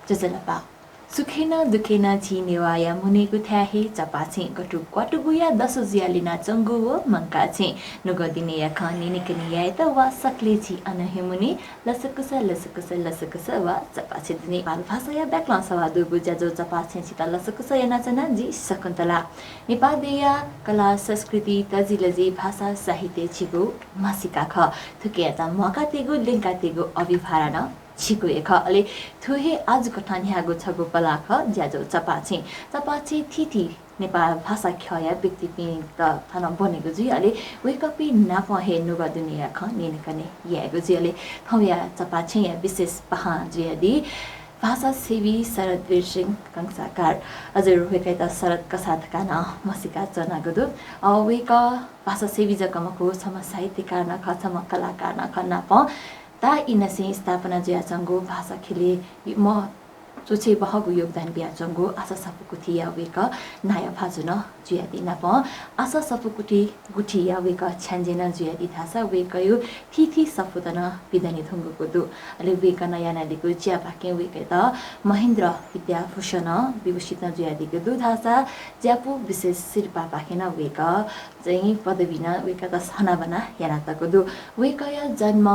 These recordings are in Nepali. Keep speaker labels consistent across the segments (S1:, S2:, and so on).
S1: जजलपा सुखेन दुखेन छिनेवाया मुनेको थ्याहे चपाछे गटु क्वाटुगुया दसुजियालिना चंगुवो मंकाछे नुगदिने या खाने निकने या त वा सकले छि अनहे मुनि लसकुस लसकुस लसकुस वा चपाछे दिने नेपाल भाषा या व्याकरण सभा दुबु ज्याजो चपाछे छिता लसकुस या नाचना जी शकुन्तला नेपालदेया कला संस्कृति तजिलजी भाषा साहित्य छिगु मासिका ख थुकिया त मका तेगु लिंका तेगु अभिभारण छिको एक अले थुहे आज कठान ह्यागो छगो पलाख ज्याजो चपाछे थिथि नेपाल भाषा खया व्यक्ति पिन त थाना बनेको जी अले वेकपी नापहे नुगा दुनिया ख नेनकने यागो जी अले थौया चपाछे या विशेष पहा जियादी भाषा सेवी शरद वीर सिंह कंसाकार अझै रुहेकै त शरद कसाथका न मसिका चनागदु वेक भाषा सेवी जकमको सम साहित्यकार न खसम कलाकार न खन्ना प ता इनसे स्थापना ज्याचंगो भाषा खेले म चोचे बहगु योगदान बियाचंगो आशा सपुकुथि यावेक नाया भाजुन जुयादि नप आशा सपुकुथि गुठी यावेक छ्यान्जेन जुयादि थासा वेकयो थिथि सफुतन बिदनि थुंगुको दु अले वेक नया नदीको ज्या भाके वेक त महेन्द्र विद्याभूषण विभूषित जुयादिको दु थासा ज्यापु विशेष शिरपा भाकेन वेक चाहिँ पदविना वेक त सना बना यानातको दु वेकया जन्म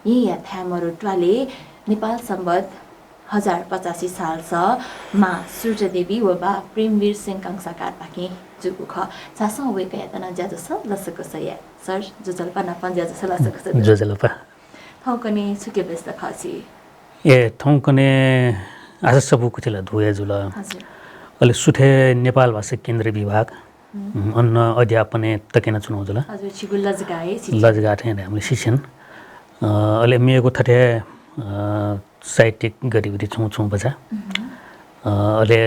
S1: या थ्यामरो ट्वाले नेपाल सम्बत 1085 साल मा सूर्यदेवी व बा प्रेमवीर सिंह कंसाकार पाके जुगु ख चासो वेक यातना ज्याजो छ लसको सया सर जजलपा न पन ज्याजो छ लसको छ
S2: जजलपा
S1: थौकने सुके बेस्त खसी
S2: ए थौकने आज सबुको थिला धुए जुल
S1: हजुर
S2: अले सुथे नेपाल भाषा केन्द्र विभाग अन्न अध्यापन तकेन चुनाउ जुल
S1: हजुर छिगु लजगाए
S2: लजगा थे हामीले शिक्षण अले मेको थथे साहित्यिक गतिविधि छौँ बजा अले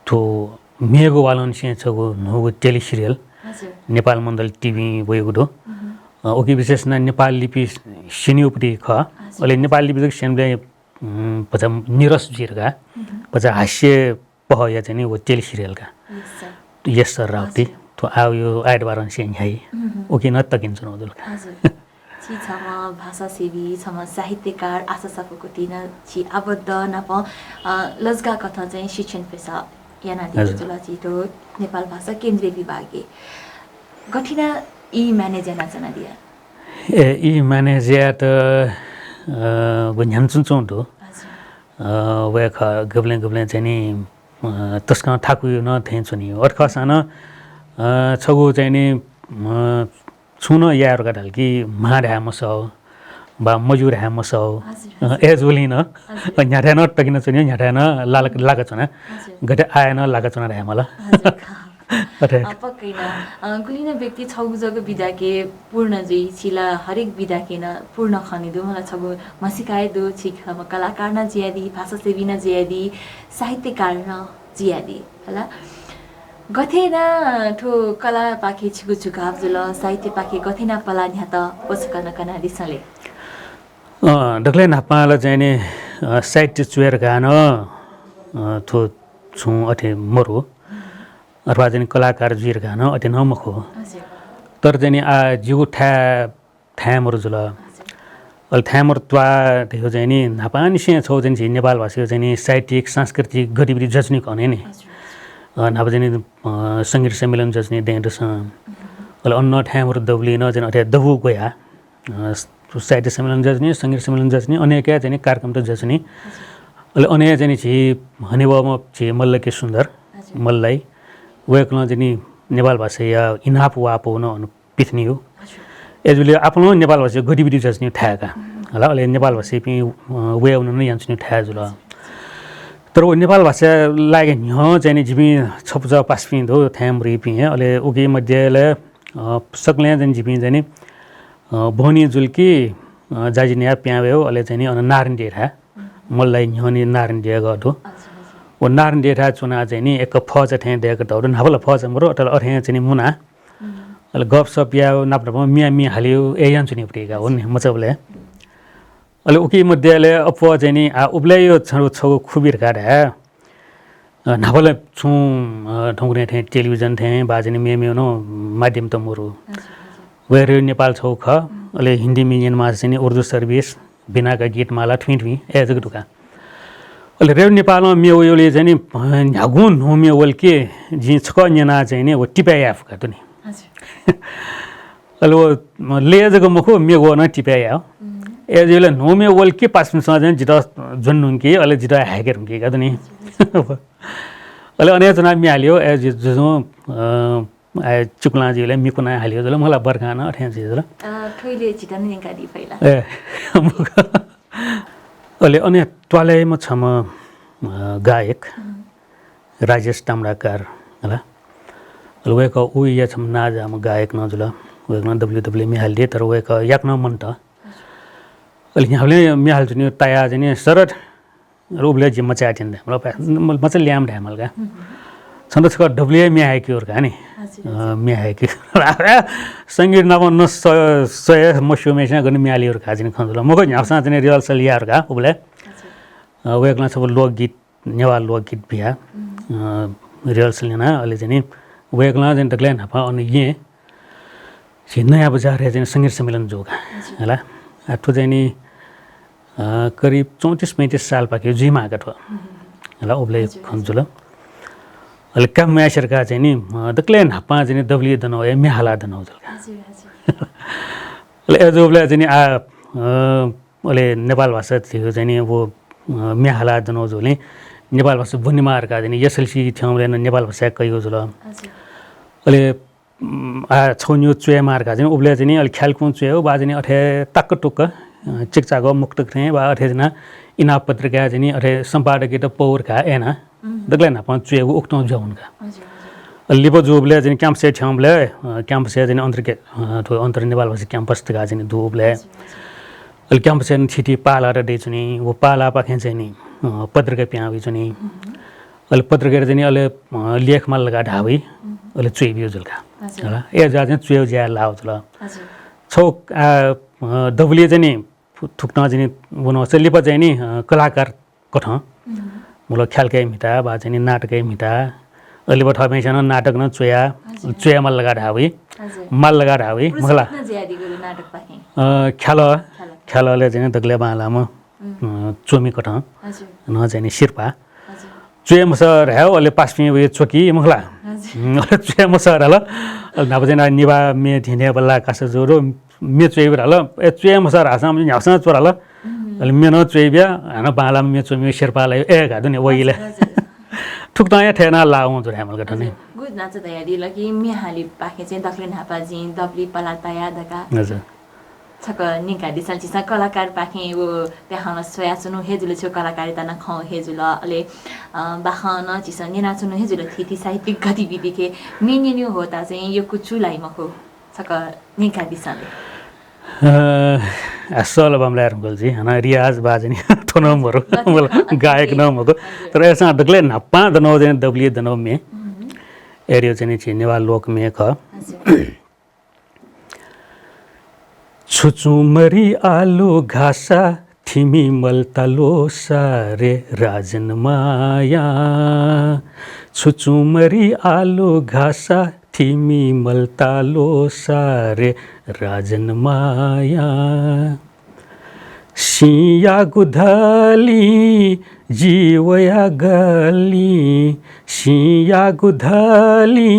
S2: थो मेगो वालन से छगो नगो टेली सिरियल नेपाल मण्डल टिभी वयगो दो ओके विशेष न नेपाल लिपि सिनिउपति ख अले नेपाल लिपि सेनले बजा निरस जिरगा बजा हास्य पह या चाहिँ वो टेली सिरियल का यस सर राउती तो आयो एड वारन से है ओके न तकिन्छ न दुल
S1: हजुर छि छमा भाषा सेवी छमा साहित्यकार आशा सपुकुति न छि आबद्ध नप लजगा कथा चाहिँ शिक्षण पेशा यानादि जुल छिटो नेपाल भाषा केन्द्रीय विभागे गठिना ई म्यानेजर नाचना दिया
S2: ए ई म्यानेजर त गन्यान चुन दो वे ख गबले चाहिँ नि तस्का ठाकु न थेन छुनि अर्थखासन छगु चाहिँ नि छुन यार गडल कि माढा मसौ बा मजुर हा मसौ एजोलिन न्याठा न टकिन छुनि न्याठा न लाग छना गटे आएन लाग छना रे मला
S1: अथे पक्कैना कुलिन व्यक्ति छगु जगो बिदाके पूर्ण जई छिला हरेक बिदाके न पूर्ण खनिदु मला छगु मसिकाए दु छिक हम कलाकार न जियादी भाषा सेवी न जियादी साहित्यकार न जियादी होला गथेना ठो कला पाखे छिगु छुकाब जुल साहित्य पाखे गथेना पला न्यात पछकन कना दिसले
S2: डक्ले नापाला चाहिँ नि साहित्य चुएर गान थो छु अथे मरो अथवा चाहिँ कलाकार जुएर गान अथे नमखो तर चाहिँ नि आ जिगु ठ्यामरो जुल अल ठ्यामरो त्वा थियो चाहिँ नि नापानी से छौ चाहिँ नेपाल भाषा चाहिँ नि साहित्यिक सांस्कृतिक गतिविधि जज्नी कने नि नापा चाहिँ संगीत सम्मेलन जज्नी देंदस अल अन्न ठ्यामरो दबली न चाहिँ अथे दबु गया साहित्य सम्मेलन जज्नी संगीत सम्मेलन जज्नी अनेक चाहिँ कार्यक्रम त जज्नी अल अनेक चाहिँ छि हनेवामा छि मल्लके सुन्दर मल्लाई वेकन चाहिँ नेपाल भाषा या इनाप वापो न पिथ्नी हो एजुले आफ्नो नेपाल भाषा गतिविधि जज्नी ठ्याका होला अले नेपाल भाषा पि वे उन न यान्छु ठ्या जुल तर वो नेपाल भाषा लागे न चाहिँ जिबी छपजा पासपि दो थ्याम रिपि अले उगे मध्यले सकले चाहिँ जिबी चाहिँ भोनी जुल्की जाजिनिया प्यावेउ अले चाहिँ अन नारायण डेठा मल्लाई न्हनी नारायण डे गदो ओ नारायण डेठा चुना चाहिँ नि एक फज थे देक दौड नभल फज मरो अटल अथे चाहिँ मुना अले गप सप या नाप्न मिया मिया हालियो ए यान चुनि परेगा हो नि मचबले अले उकी मध्यले अप चाहिँ नि आ उब्लायो छौ खुबिर काडा नभल छु ढंगने थे टेलिभिजन थे बाजनी मेमे नो माध्यम त मोरो वेर नेपाल छौ ख अले हिन्दी मिनियन मा चाहिँ उर्दू सर्भिस बिनाका गीत माला ठुइ एजक दुका अहिले रेव नेपालमा मेयोले चाहिँ नि ह्यागुन हो मेवल के जी छ न्याना चाहिँ नि वो टिपाया फका त नि अहिले वो लेजको मुखो मेगो न टिपाया हो एजले नो मेवल के पासमा चाहिँ जिता जुन के अहिले जिता ह्याकेर के का त नि अहिले अनेक जना मिहाल्यो एज जो चुक्लाजीले मिकुना हाल्यो जले मलाई बर्खान अठ्यान चाहिँ
S1: ठोइले छिटन निकाली पहिला
S2: ए अहिले अनि ट्वालेमा छ म गायक राजेश ताम्राकार होला अहिले वेको उ या छम नाजा म गायक नजुल वेको डब्ल्युडब्ल्यू मिहाल्दे तर वेको याक न मन त अहिले यहाँले मिहाल्छु नि ताया चाहिँ नि सरद रोबले जिम्मा चाटिन म चाहिँ ल्याम ढामल का छन्दछको डब्ल्यू मिहाइक्योर का नि मिहाइक्यो संगीत नव न सय मसुमेसा गर्ने मिहालियर खा चाहिँ खन्जुल मको न्याउसा चाहिँ रिहर्सल यार का उबले वेकला सब लोकगीत नेवार लोकगीत बिहा रिहर्सल ना अहिले चाहिँ नि वेकला चाहिँ डक्ले नापा अनि ये नयाँ बजार चाहिँ संगीत सम्मेलन जोगा होला आठो चाहिँ नि करिब 34-35 साल पाक्यो जिमा आएको थियो होला उबले खन्जुल अहिले काम म्यासरका चाहिँ नि दक्ले नापा चाहिँ डब्ल्यू दनो ए मिहाला दनो जलका अहिले एजोबले चाहिँ नि अहिले नेपाल भाषा थियो चाहिँ नि वो मिहाला दनो जोले नेपाल भाषा बुनिमारका चाहिँ एसएलसी थियौले नेपाल भाषा कयो जुल अहिले छौन्यो चुए मारका चाहिँ उबले चाहिँ नि अहिले ख्यालकुन चुए हो बा चाहिँ अठे टक्क टुक्क चिकचाको मुक्त थे बा अठे जना इना पत्रिका चाहिँ नि अठे सम्पादक त पौरका एना दक्ले नापा चुए उक्टौ जौनका लिपो जोबले चाहिँ क्याम्पस ठ्यामले क्याम्पस चाहिँ अन्तर नेपाल भाषा क्याम्पस तका चाहिँ दोबले अहिले क्याम्पस छिटी पाला र दिछु नि वो पाला पाखे चाहिँ नि पत्रिका प्यावी चाहिँ नि अहिले पत्रिका चाहिँ अहिले लेखमा लगा ढावी अहिले चुइबियो जुलका होला ए जा चाहिँ चुयो ज्या लाउ जुल छौ डब्ल्यू चाहिँ नि थुक्न चाहिँ बनाउँछ चाहिँ लिपो चाहिँ नि कलाकार कठ मुल ख्यालकै मिटा बा चाहिँ नि नाटकै मिटा अहिले बठा मैसन नाटक न चुया चुया मल लगा ढावी मल लगा ढावी मला ख्यालले चाहिँ दग्ले बालामा चोमी कठ न चाहिँ नि शिर्पा चुया मसर है अहिले पासमी वे चोकी मुखला चुया मसर हल नब चाहिँ निबा मे धिने बल्ला कास जोरो मे चुइबर हल ए चुया मसर हासम न्याउसा चोर हल अहिले मेनो चुइबिया हैन बाला मे चोमी शिर्पालाई ए गादु नि वइले ठुक्ता या ठेना लाउ जो हामील गठने
S1: गुड नाच तयारी लगी मिहाली पाखे चाहिँ दक्ले नापाजी दब्ली पला तया दका
S2: हजुर
S1: छक निकाडी सल्चिसा कलाकार पाखे वो त्यहाँ सोया सुनु हेजुले छ कलाकारिता न खौ हेजुल अले बाखन चिस निना सुनु हेजुल थिति साहित्यिक गतिविधि के मेन्यु होता चाहिँ यो कुचुलाई मखो छक निकाडी सले
S2: असल बमलार गल्जी हना रियाज बाजनी थोनमहरु गायक नमको तर ऐसा डगले नपा दनो चाहिँ डब्ल्यू दनो में एरियो चाहिँ छिनेवा लोक में ख छुचुमरी आलु घासा थिमी मलतलो सारे राजन माया छुचुमरी आलु घासा थिमी मलतालो सारे राजन माया सिया गुधली जीवया गली सिया गुधली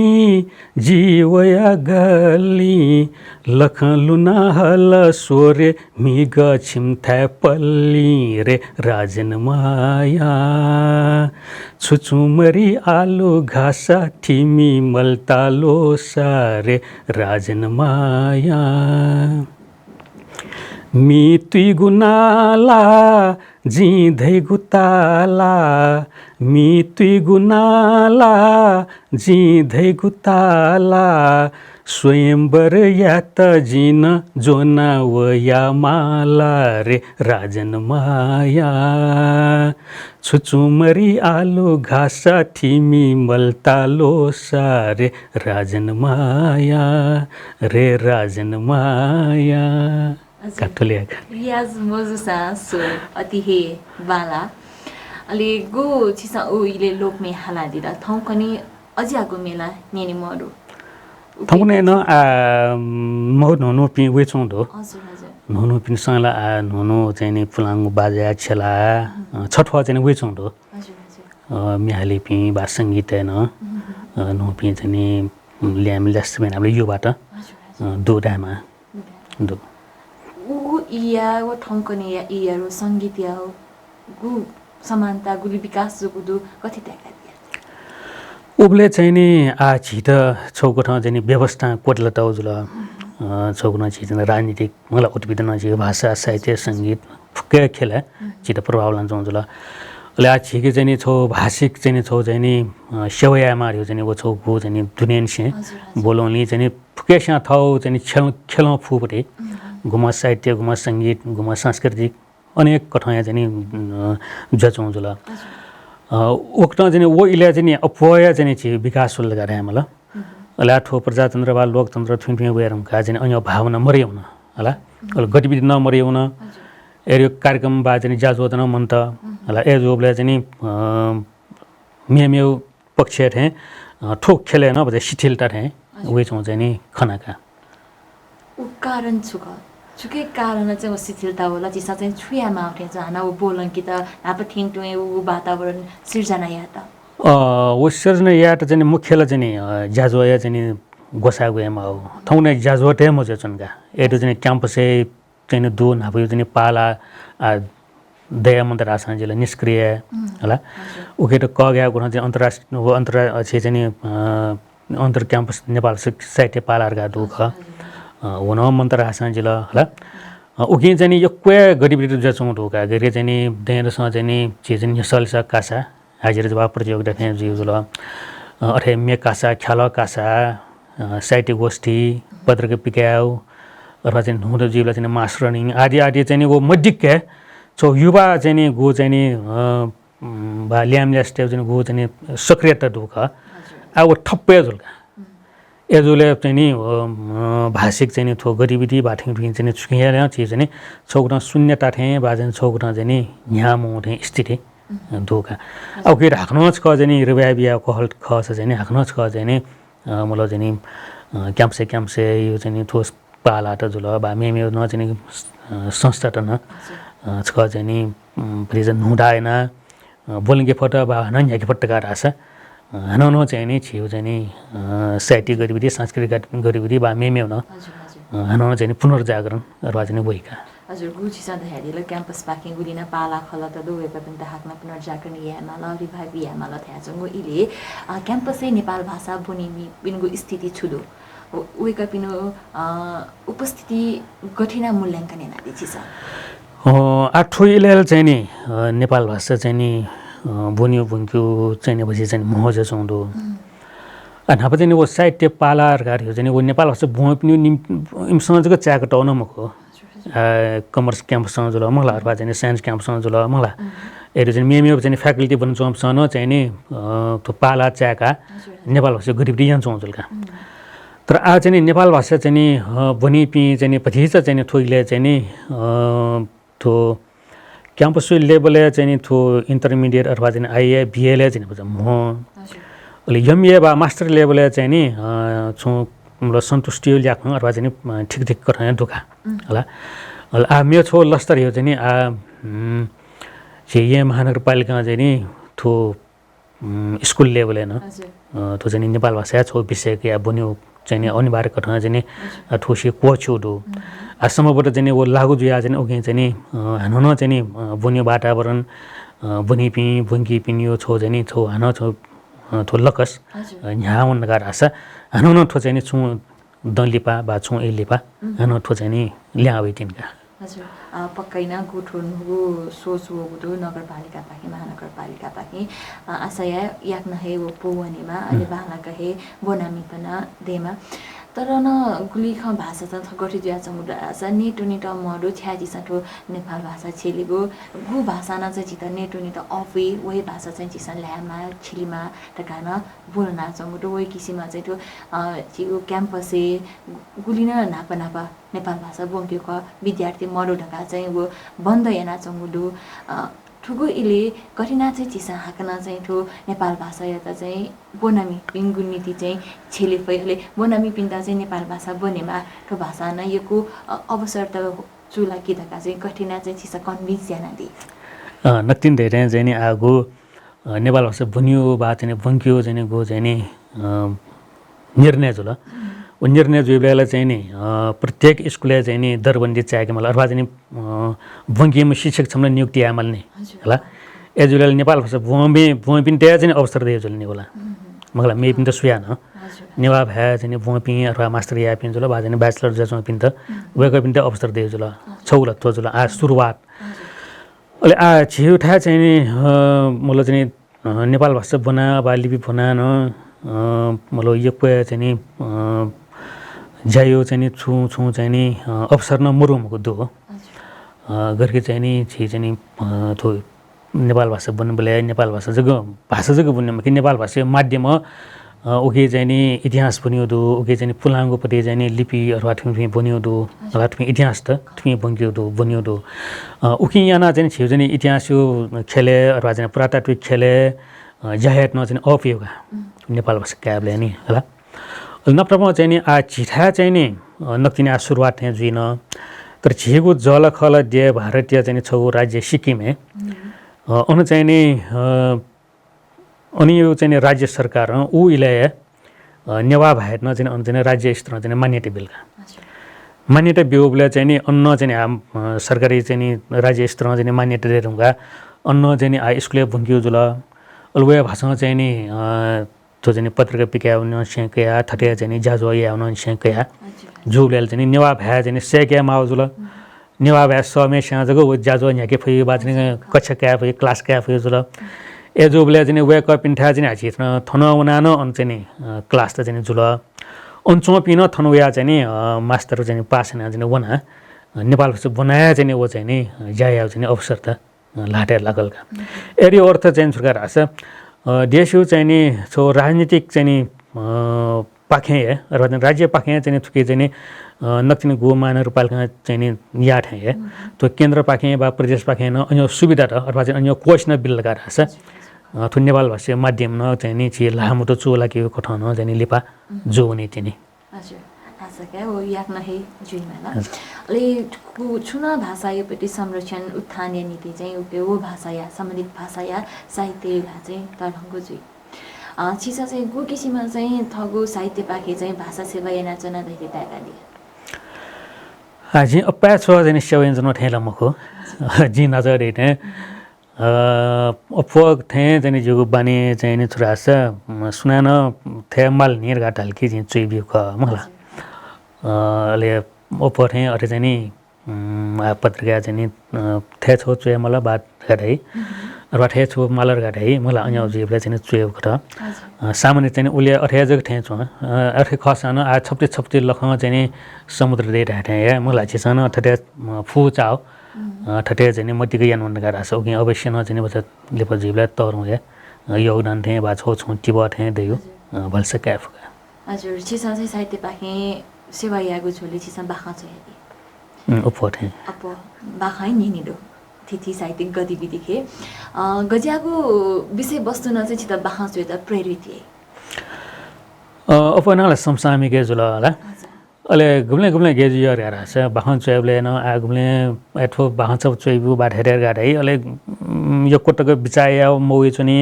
S2: जीवया गली लखलुना हल सोरे मिग छिमथै पल्ली रे राजन माया छुचुमरी आलु घासा थिमी मलतालो सारे राजन माया मी तुई गुनाला जिँदै गुताला मी तुई गुनाला जिँदै गुताला स्वयंवर या त जिन जोना वया माला रे राजन माया छुचुमरी आलु घासा थिमी मलतालो सारे राजन माया रे राजन माया
S1: रियाज मजुसा सुर अति हे बाला अलि गो छिसा उइले लोकमे हाला दिदा थौकनी अझ्याको मेला नेनी मरु
S2: थौकने न महु ननु पि वेचौं दो
S1: हजुर हजुर
S2: नुनु पिन सला आ नुनु चाहिँ नि फुलाङ बाजा छला छठवा चाहिँ वे चोंडो मिहाली पि बा संगीत हैन नु पि चाहिँ नि ल्याम जस्ट बेन हामीले योबाट दोडामा दो
S1: उ इया व ठंकने या इया रो संगीत या गु समानता गुली विकास जुगुदु कति त्याका
S2: उबले चाहिँ नि आ छिट छौको ठाउँ चाहिँ नि व्यवस्था कोटला टाउजुल छौकुना छिट राजनीतिक मलाई उत्पिदन चाहिँ भाषा साहित्य सङ्गीत फुक्कै खेला छिट प्रभाव लान्छ जुल अहिले आ छिके चाहिँ नि छौ भाषिक चाहिँ नि छौ चाहिँ नि सेवया मार्यो चाहिँ नि वो छौको चाहिँ नि दुनियान से बोलौली चाहिँ नि फुक्कै सा थाउ चाहिँ नि खेलौँ फुपटे गुमा साहित्य गुमा सङ्गीत गुमा सांस्कृतिक अनेक कठाया चाहिँ नि जचौँ जुल उक्न चाहिँ वो इले चाहिँ नि अपवया चाहिँ नि विकास हुल गरे हामीलाई अला ठो प्रजातन्त्र वा लोकतन्त्र थुन्थुन वेरमका चाहिँ अन्य भावना मर्याउन होला गतिविधि नमर्याउन एरियो कार्यक्रम बा चाहिँ जाजोदन मन त होला ए जोबले चाहिँ नि मेमेउ पक्ष थे ठोक खेले न बजे शिथिलता थे वे चाहिँ नि खनाका
S1: उ कारण छुके कारण चाहिँ शिथिलता होला जिसा चाहिँ छुयामा उठे जाना उ बोलन कि त नाप थिङटुए उ वातावरण सिर्जना या त
S2: वो सिर्जना या त चाहिँ मुख्यला चाहिँ नि जाजोया चाहिँ नि गोसा गएमा हो ठाउँ नै जाजोटे म चनका एटो चाहिँ क्याम्पसै चाहिँ दु नापयो चाहिँ पाला दया मन्त्र आसन जिल्ला निष्क्रिय होला उके त क गएको चाहिँ अन्तर्राष्ट्रिय चाहिँ नि अन्तर क्याम्पस नेपाल साहित्य पालारका दुख हुन मन्त्र आसन जिल्ला होला उके चाहिँ नि यो क्वे गतिविधि जचौँ ढोका गरे चाहिँ नि देरसँग चाहिँ नि चिज नि सलसा कासा हाजिर जवाब प्रतियोगिता थे जुल अथे मे कासा ख्याल कासा साहित्य गोष्ठी पत्रक पिक्याउ अथवा चाहिँ हुँदो जीवलाई चाहिँ मास रनिङ आदि आदि चाहिँ वो मडिक्के छो युवा चाहिँ नि गो चाहिँ नि बा ल्याम ल्यास्टे चाहिँ गो चाहिँ नि सक्रियता दुख अब ठप्पै जुलका एजुले चाहिँ नि भाषिक चाहिँ नि थो गतिविधि बाठिङ चाहिँ नि छुकिया चिज चाहिँ नि छौकुना शून्यता थे बा चाहिँ छौकुना चाहिँ नि यहाँ थे स्थिति धोका अब के राख्नुहोस् क चाहिँ नि रुपियाँ बिहा कहल खस चाहिँ नि राख्नुहोस् क चाहिँ नि मलाई चाहिँ नि क्याम्पसे यो चाहिँ नि ठोस पाला त जुल बा मेमे न चाहिँ नि संस्था त न छ चाहिँ नि प्रिजन हुँदाएन बोलिङ्गे फोटो बा हन याकी फटकार आछ हन न चाहिँ नि छिउ चाहिँ नि साहित्यिक गतिविधि सांस्कृतिक गतिविधि बा मेमे न हन चाहिँ नि पुनर्जागरण अथवा चाहिँ नि वहीका
S1: हजुर गुची सधैँले क्याम्पस पार्किङ गुलिना पाला खल त दुवैका पनि त हाक्न पुनर्जागरण यामा ल रिभाइभ यामा ल थ्याचंगो इले क्याम्पसै नेपाल भाषा बोनिमी पिनको स्थिति छुदो उइका पिनो उपस्थिति गठिना मूल्याङ्कन यानादि छ
S2: आठो इलेल चाहिँ नि नेपाल भाषा चाहिँ नि बोनियो बुन्क्यो चाहिँ नि पछि चाहिँ महज चौँदो नापा चाहिँ वो साहित्य पालारहरू चाहिँ वो नेपाल भाषा बोइ पनि इमसँग च्याको टाउन मको कमर्स क्याम्पसँग जुल मलाई अथवा चाहिँ साइन्स क्याम्पसँग जुल मलाई एरो चाहिँ मेमे चाहिँ फ्याकल्टी बन्नु चम्पसँग चाहिँ नि त्यो पाला च्याका नेपाल भाषा गतिविधि यहाँ चौँजुलका तर आज चाहिँ नि नेपाल भाषा चाहिँ नि बनिपी चाहिँ नि पछि चाहिँ नि थोइले चाहिँ नि थो क्याम्पस लेभलले चाहिँ नि थो इन्टरमिडिएट अथवा चाहिँ आइए बिएले चाहिँ नि म अहिले एमए बा मास्टर लेभलले चाहिँ नि छौँ मतलब सन्तुष्टि ल्याख्नु अथवा चाहिँ नि ठिक ठिक कठाया दुखा होला आ मेरो छो लस्तर यो चाहिँ नि यहाँ महानगरपालिकामा चाहिँ नि थो स्कुल लेभल होइन त्यो चाहिँ नेपाल भाषा छो विषय या बन्यो चाहिँ अनिवार्य कठना चाहिँ नि ठोसी कोछुडो आसम्मबाट चाहिँ नि वो लागु जुया चाहिँ ओके चाहिँ नि हान चाहिँ नि बन्यो वातावरण बनिपी बुङ्की पिनियो छो चाहिँ नि छो हान छो थो लकस यहाँ उनकार आशा हान ठो चाहिँ नि छु दलिपा बा छु एलिपा हान ठो चाहिँ नि ल्यावे तिनका
S1: हजुर पक्कै न गुठुन हो सोच हो गुठु नगरपालिका पाखि महानगरपालिका पाखि आशा याक नहे वो पोवनेमा अहिले बाला कहे बोनामी पना देमा तर न गुलिख भाषा त गठित या समुद्र आशा नेटो नेट मडो छ्याजी सठो नेपाल भाषा छेलिगो गु भाषा न चाहिँ चित नेटो नेट अफे वही भाषा चाहिँ चिसन ल्यामा छिलिमा टकान बोल्न चंगुटो वही किसिममा चाहिँ त्यो चिगो क्याम्पसे गुलिन नापा नापा नेपाल भाषा बोम्प्यो क विद्यार्थी मडो ढका चाहिँ वो बन्द याना चंगुडो ठुगो इले कठिना चाहिँ चिसा हाकना चाहिँ ठो नेपाल भाषा यता चाहिँ बोनामी पिङ्गु नीति चाहिँ छेले पहिले बोनामी पिन्दा चाहिँ नेपाल भाषा बनेमा ठो भाषा न यको अवसर त चुला कि धका चाहिँ कठिना चाहिँ छिसा कन्भिन्स याना दि
S2: नक्तिन धेरै चाहिँ नि आगो नेपाल भाषा बुनियो बा चाहिँ बङ्कियो चाहिँ गो चाहिँ नि निर्णय जुल उ निर्णय जुइबेला चाहिँ नि प्रत्येक स्कुलले चाहिँ नि दरबन्दी चाहिएको मलाई अथवा चाहिँ बङ्किएमा शिक्षक छम्न नियुक्ति आमल नि होला एजुले नेपाल भाषा बुमि पनि त्यहाँ चाहिँ अवसर दियो जुल नि होला मलाई मे पनि त सुया न नेवा भए चाहिँ बुमि अथवा मास्टर या पिन जुल बा चाहिँ ब्याचलर जसमा पिन त वेको पनि त अवसर दियो जुल छौला तो जुल आ सुरुवात अहिले छिउठा चाहिँ नि मलाई चाहिँ नेपाल भाषा बना बा लिपि बना न मलाई यो चाहिँ नि जायो चाहिँ नि छु चाहिँ नि अवसर न मुरुमको दो गर्के चाहिँ नि छि चाहिँ नि थो नेपाल भाषा बन्नु बोले नेपाल भाषा जग्गा बुन्ने कि नेपाल भाषा माध्यम ओके चाहिँ नि इतिहास बनियो दो ओके चाहिँ पुलाङ्गोपट्टि चाहिँ नि लिपि अथवा ठुमी बनियो दो अथवा ठुमी इतिहास त ठुमी बङ्कियो दो बनियो दो उखि यहाँ चाहिँ छिउ चाहिँ इतिहास खेले अथवा चाहिँ पुरातात्विक खेले जाहेत न चाहिँ अपियोगा नेपाल भाषा क्याबले नि होला नप्रमा चाहिँ नि छिठा चाहिँ नि नक्तिने सुरुवात चाहिँ जुइन तर छिएको जलखल दे भारतीय चाहिँ छौ राज्य सिक्किम है उन चाहिँ नि अनि यो चाहिँ राज्य सरकार ऊ इले नेवा भएन चाहिँ अन चाहिँ राज्य स्तरमा चाहिँ मान्यता बिलका मान्यता बिउले चाहिँ नि अन्न चाहिँ सरकारी चाहिँ राज्य स्तरमा चाहिँ मान्यता दिएरहुँगा अन्न चाहिँ आ स्कुलले भुन्कियो जुल अलवे भाषा चाहिँ नि त्यो चाहिँ पत्रिका पिक्याउन सेकया थटिया चाहिँ जाजो याउन सेकया जुले चाहिँ नेवा भए चाहिँ सेक्या माउ जुल नेवा भए समय साँझको जाजो यहाँ के फै बाजने कक्षा क्या फै क्लास क्या फै जुल ए जोबले चाहिँ वेक अप इन्ठा चाहिँ हाचिथ्न थन उनान अन चाहिँ क्लास त चाहिँ जुल अन्छो पिन थनुया चाहिँ मास्टर चाहिँ पास हैन चाहिँ वना नेपाल भाषा बनाया चाहिँ वो चाहिँ नि जाया चाहिँ अवसर त लाटे लागलका एरी अर्थ चाहिँ सरकार आछ देशु चाहिँ नि छो राजनीतिक चाहिँ नि पाखे है र राज्य पाखे चाहिँ थुके चाहिँ नक्तिन गोमान रूपालका चाहिँ याठ है तो केन्द्र पाखे बा प्रदेश पाखे न अन्य सुविधा र अथवा चाहिँ अन्य कोष न बिल लगा रहा है तो नेपाल भाषा माध्यम न चाहिँ नि छि लामो तो चोला के कठन चाहिँ लिपा जो हुने चाहिँ
S1: हजुर आशा क्या हो याक नहे जुइमा ल ले छुना भाषा योपट्टि संरक्षण उत्थान नीति चाहिँ वो भाषा या सम्बन्धित भाषा या साहित्य चाहिँ तलङ्गो जुइ छिसा चाहिँ गो किसिममा चाहिँ थगो साहित्य पाखे चाहिँ भाषा सेवा या नाचना धेरै दागा दिए
S2: जी अप्पा छ चाहिँ सेवा जन ठेला मखो जी नजर हेटे अपक थे चाहिँ जो बानी चाहिँ नि थुरास सुनान थे माल निर गाटल कि चाहिँ चुइबियो क मला ले ओपर थे अरे चाहिँ नि पत्रिका चाहिँ नि थे छो चुए मला बात गडै र थे छो मालर गडै मला अन्य जीवले चाहिँ चुए खट सामान्य चाहिँ उले अठे जग थे छ अठे खसान आ छप्ते छप्ते लख चाहिँ नि समुद्र दे ठाठे या मला छिसन ठटे फु चाउ ठटे चाहिँ मतिको यान मन गरा सो कि अवश्य न चाहिँ बच लेप जीवले तरु या योगदान थे बा छो छु टिब थे दयो भलसे क्याफ
S1: हजुर छिसा चाहिँ साहित्य पाखे सेवा यागु छोले छिसा बाखा चाहिँ
S2: उप थे
S1: अप बाखा नि दो थिथि साहित्यिक गतिविधि खे गज्याको विषय वस्तु न चाहिँ छिता बाखा चाहिँ त प्रेरित है
S2: अपनाले समसामी के जुल होला अले गुम्ले गुम्ले गेजियर हेरा छ बाखन चेबले न आ गुम्ले एठो बाखन सब चेबु बाठेर गाडै अले यो कोटको बिचाया मोइ चनि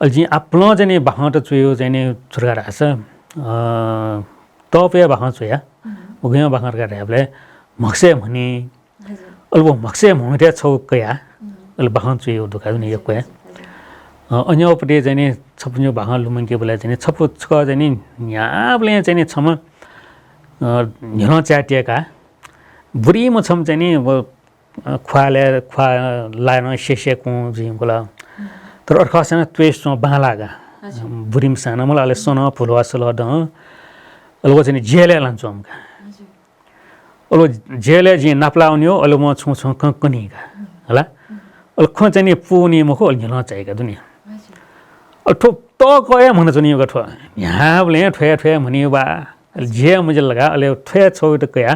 S2: अलजी आपलो जने बाखन त चुयो जने छुरगा छ तपे बाखन चुया उगयो बाखन गाडैले मक्से भनी अलबो मक्से मोटे छौ कया अल बाखन चुयो दुखा नि यो कया अन्यपट्टि चाहिँ छप्नु बाखन लुमन के बोला चाहिँ छपु छ चाहिँ याबले चाहिँ छम हिँड च्याटिएका बुढी म छम चाहिँ नि खुवाले खुवा लान सेसेको जिमकोला तर अर्कासँग त्वेस्ट बालागा बुढी म सानो मलाई अले सोन फुलवा सलो द अलगो चाहिँ जेले लान्छु हमका अलगो जेले जि नाप्लाउने हो अलगो म छु छु कनिका होला अल ख चाहिँ नि पुनी मखो अल हिँड चाहिएका दुनिया अल ठो त कया भन्न चाहिँ यो गठो यहाँले ठ्या ठ्या भनियो बा जे मुझे लगा अले ठ्या छौ त कया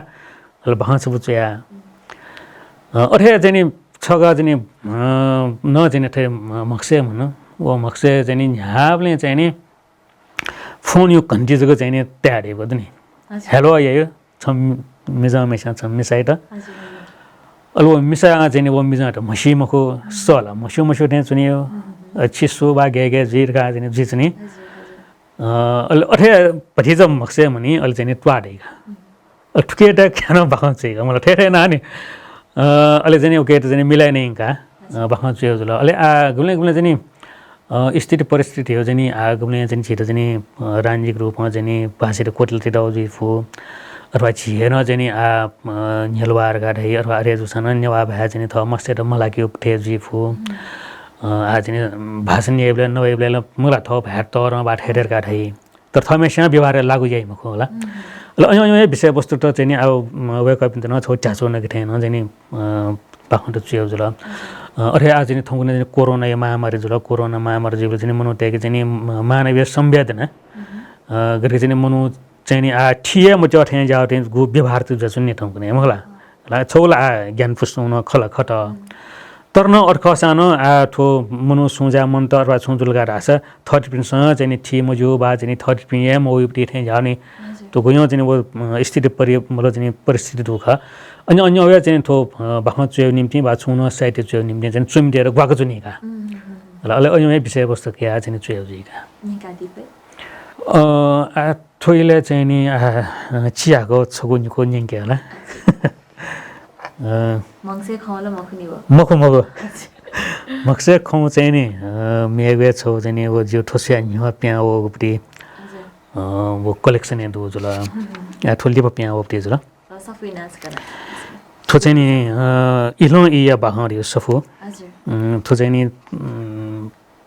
S2: अल भाँच बुचया अठे चाहिँ छगा चाहिँ न चाहिँ ठे मक्से भन्न वो मक्से चाहिँ यहाँले चाहिँ नि फोन यो घन्टी जको चाहिँ नि त्याडे भयो नि हेलो आयो छम मिजा मेसा छ मिसाइ त
S1: हजुर
S2: अलि मिसा चाहिँ नि वो मिजा त मसी मखो सला मसो मसो त्यहाँ चुनियो छिसो बा गे जिर का चाहिँ जिचनी अलि अठे भतिजा मक्से मनी अलि चाहिँ ट्वाडेगा ठुकेटा खाना बाखा चाहिँ मलाई ठेठे नानी अलि चाहिँ ओके चाहिँ मिलाइ नै का बाखा चाहिँ जुल अलि गुले गुले चाहिँ स्थिति परिस्थिति हो चाहिँ आ गुले चाहिँ छिटो चाहिँ राजनीतिक रूपमा चाहिँ भाषित कोटलतिर आउजी फु अथवा छिहेन चाहिँ आ नेलवार गाडै अथवा रेजु छन नेवा भए चाहिँ थ मस्ते र मलाकी उठे जी फु आ चाहिँ भाषण नेबले नवेबले मुला थ भ्याट तर बाट हेरेर गाडै तर थमेसँग व्यवहार लागु जाइ मखो होला ल अन्य विषय वस्तु त चाहिँ अब वेक अप न छोटा छो न थिएन चाहिँ पाखण्ड चुयो जुल अरे आज चाहिँ थौने चाहिँ कोरोना या महामारी जुल कोरोना महामारी जुल चाहिँ मनु त्यही चाहिँ मानवीय संवेदना गरे चाहिँ मनु चाहिँ आ ठिए म चाहिँ ठ्यां जाउ चाहिँ गु व्यवहार त जसुन्ने थौने मला ला छौला ज्ञान पुस्नु खल खट तर न अर्थ सानो आ थो मनु सुजा मन त अथवा सुजुलगा रास 30% चाहिँ ठि म जो बा चाहिँ 30 पीएम ओ युपी ठ्यां जाउने तो गयो चाहिँ वो स्थिति मतलब चाहिँ परिस्थिति दुख अनि अन्य वे चाहिँ थो बाखमा चुयो निम्ति बा छुन साइट चुयो निम्ति चाहिँ चुमिदिएर गएको जुनिका ल अन्य विषय वस्तु के आ चाहिँ चुयो जुइका
S1: निकादिपे
S2: आ थोइले चाहिँ नि चियाको छगुनको निके होला
S1: मङसे खौला मखनी हो
S2: मखो मखो मक्से खौ चाहिँ नि मेवे छौ चाहिँ नि वो जो ठोसिया न्यु प्या वो उपटी वो कलेक्सन है दो जुला या थोली पे पिया वो तेज जुला
S1: सफी नाच करा
S2: थो चाहिँ नि इलो इया बाहर सफो
S1: हजुर
S2: थो चाहिँ नि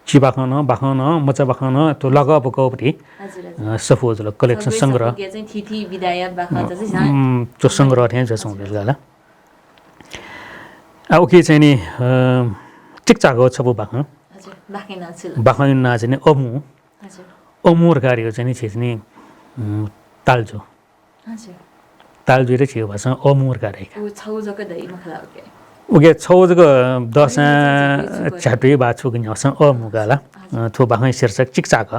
S2: चिबाखन बाखन मचा बाखन तो लगा बकौपटी
S1: हजुर
S2: सफो जुला कलेक्सन संग्रह
S1: के चाहिँ थिथि विदाय बाखा चाहिँ
S2: तो संग्रह थिए जसो जुला आ ओके चाहिँ नि टिकचाको छबो बाखन
S1: हजुर बाखे नाच
S2: बाखन नाच नि अमु
S1: हजुर
S2: अमुर कार्य चाहिँ नि छिस्नी तालजो
S1: हजुर
S2: तालजो रे छियो भाषा अमुर कार्य
S1: उ छौ जको दही मखला ओके
S2: उगे छौ जको दसा छापे बाछु गनि हस अमुगाला थो बाखै शीर्षक चिकचाक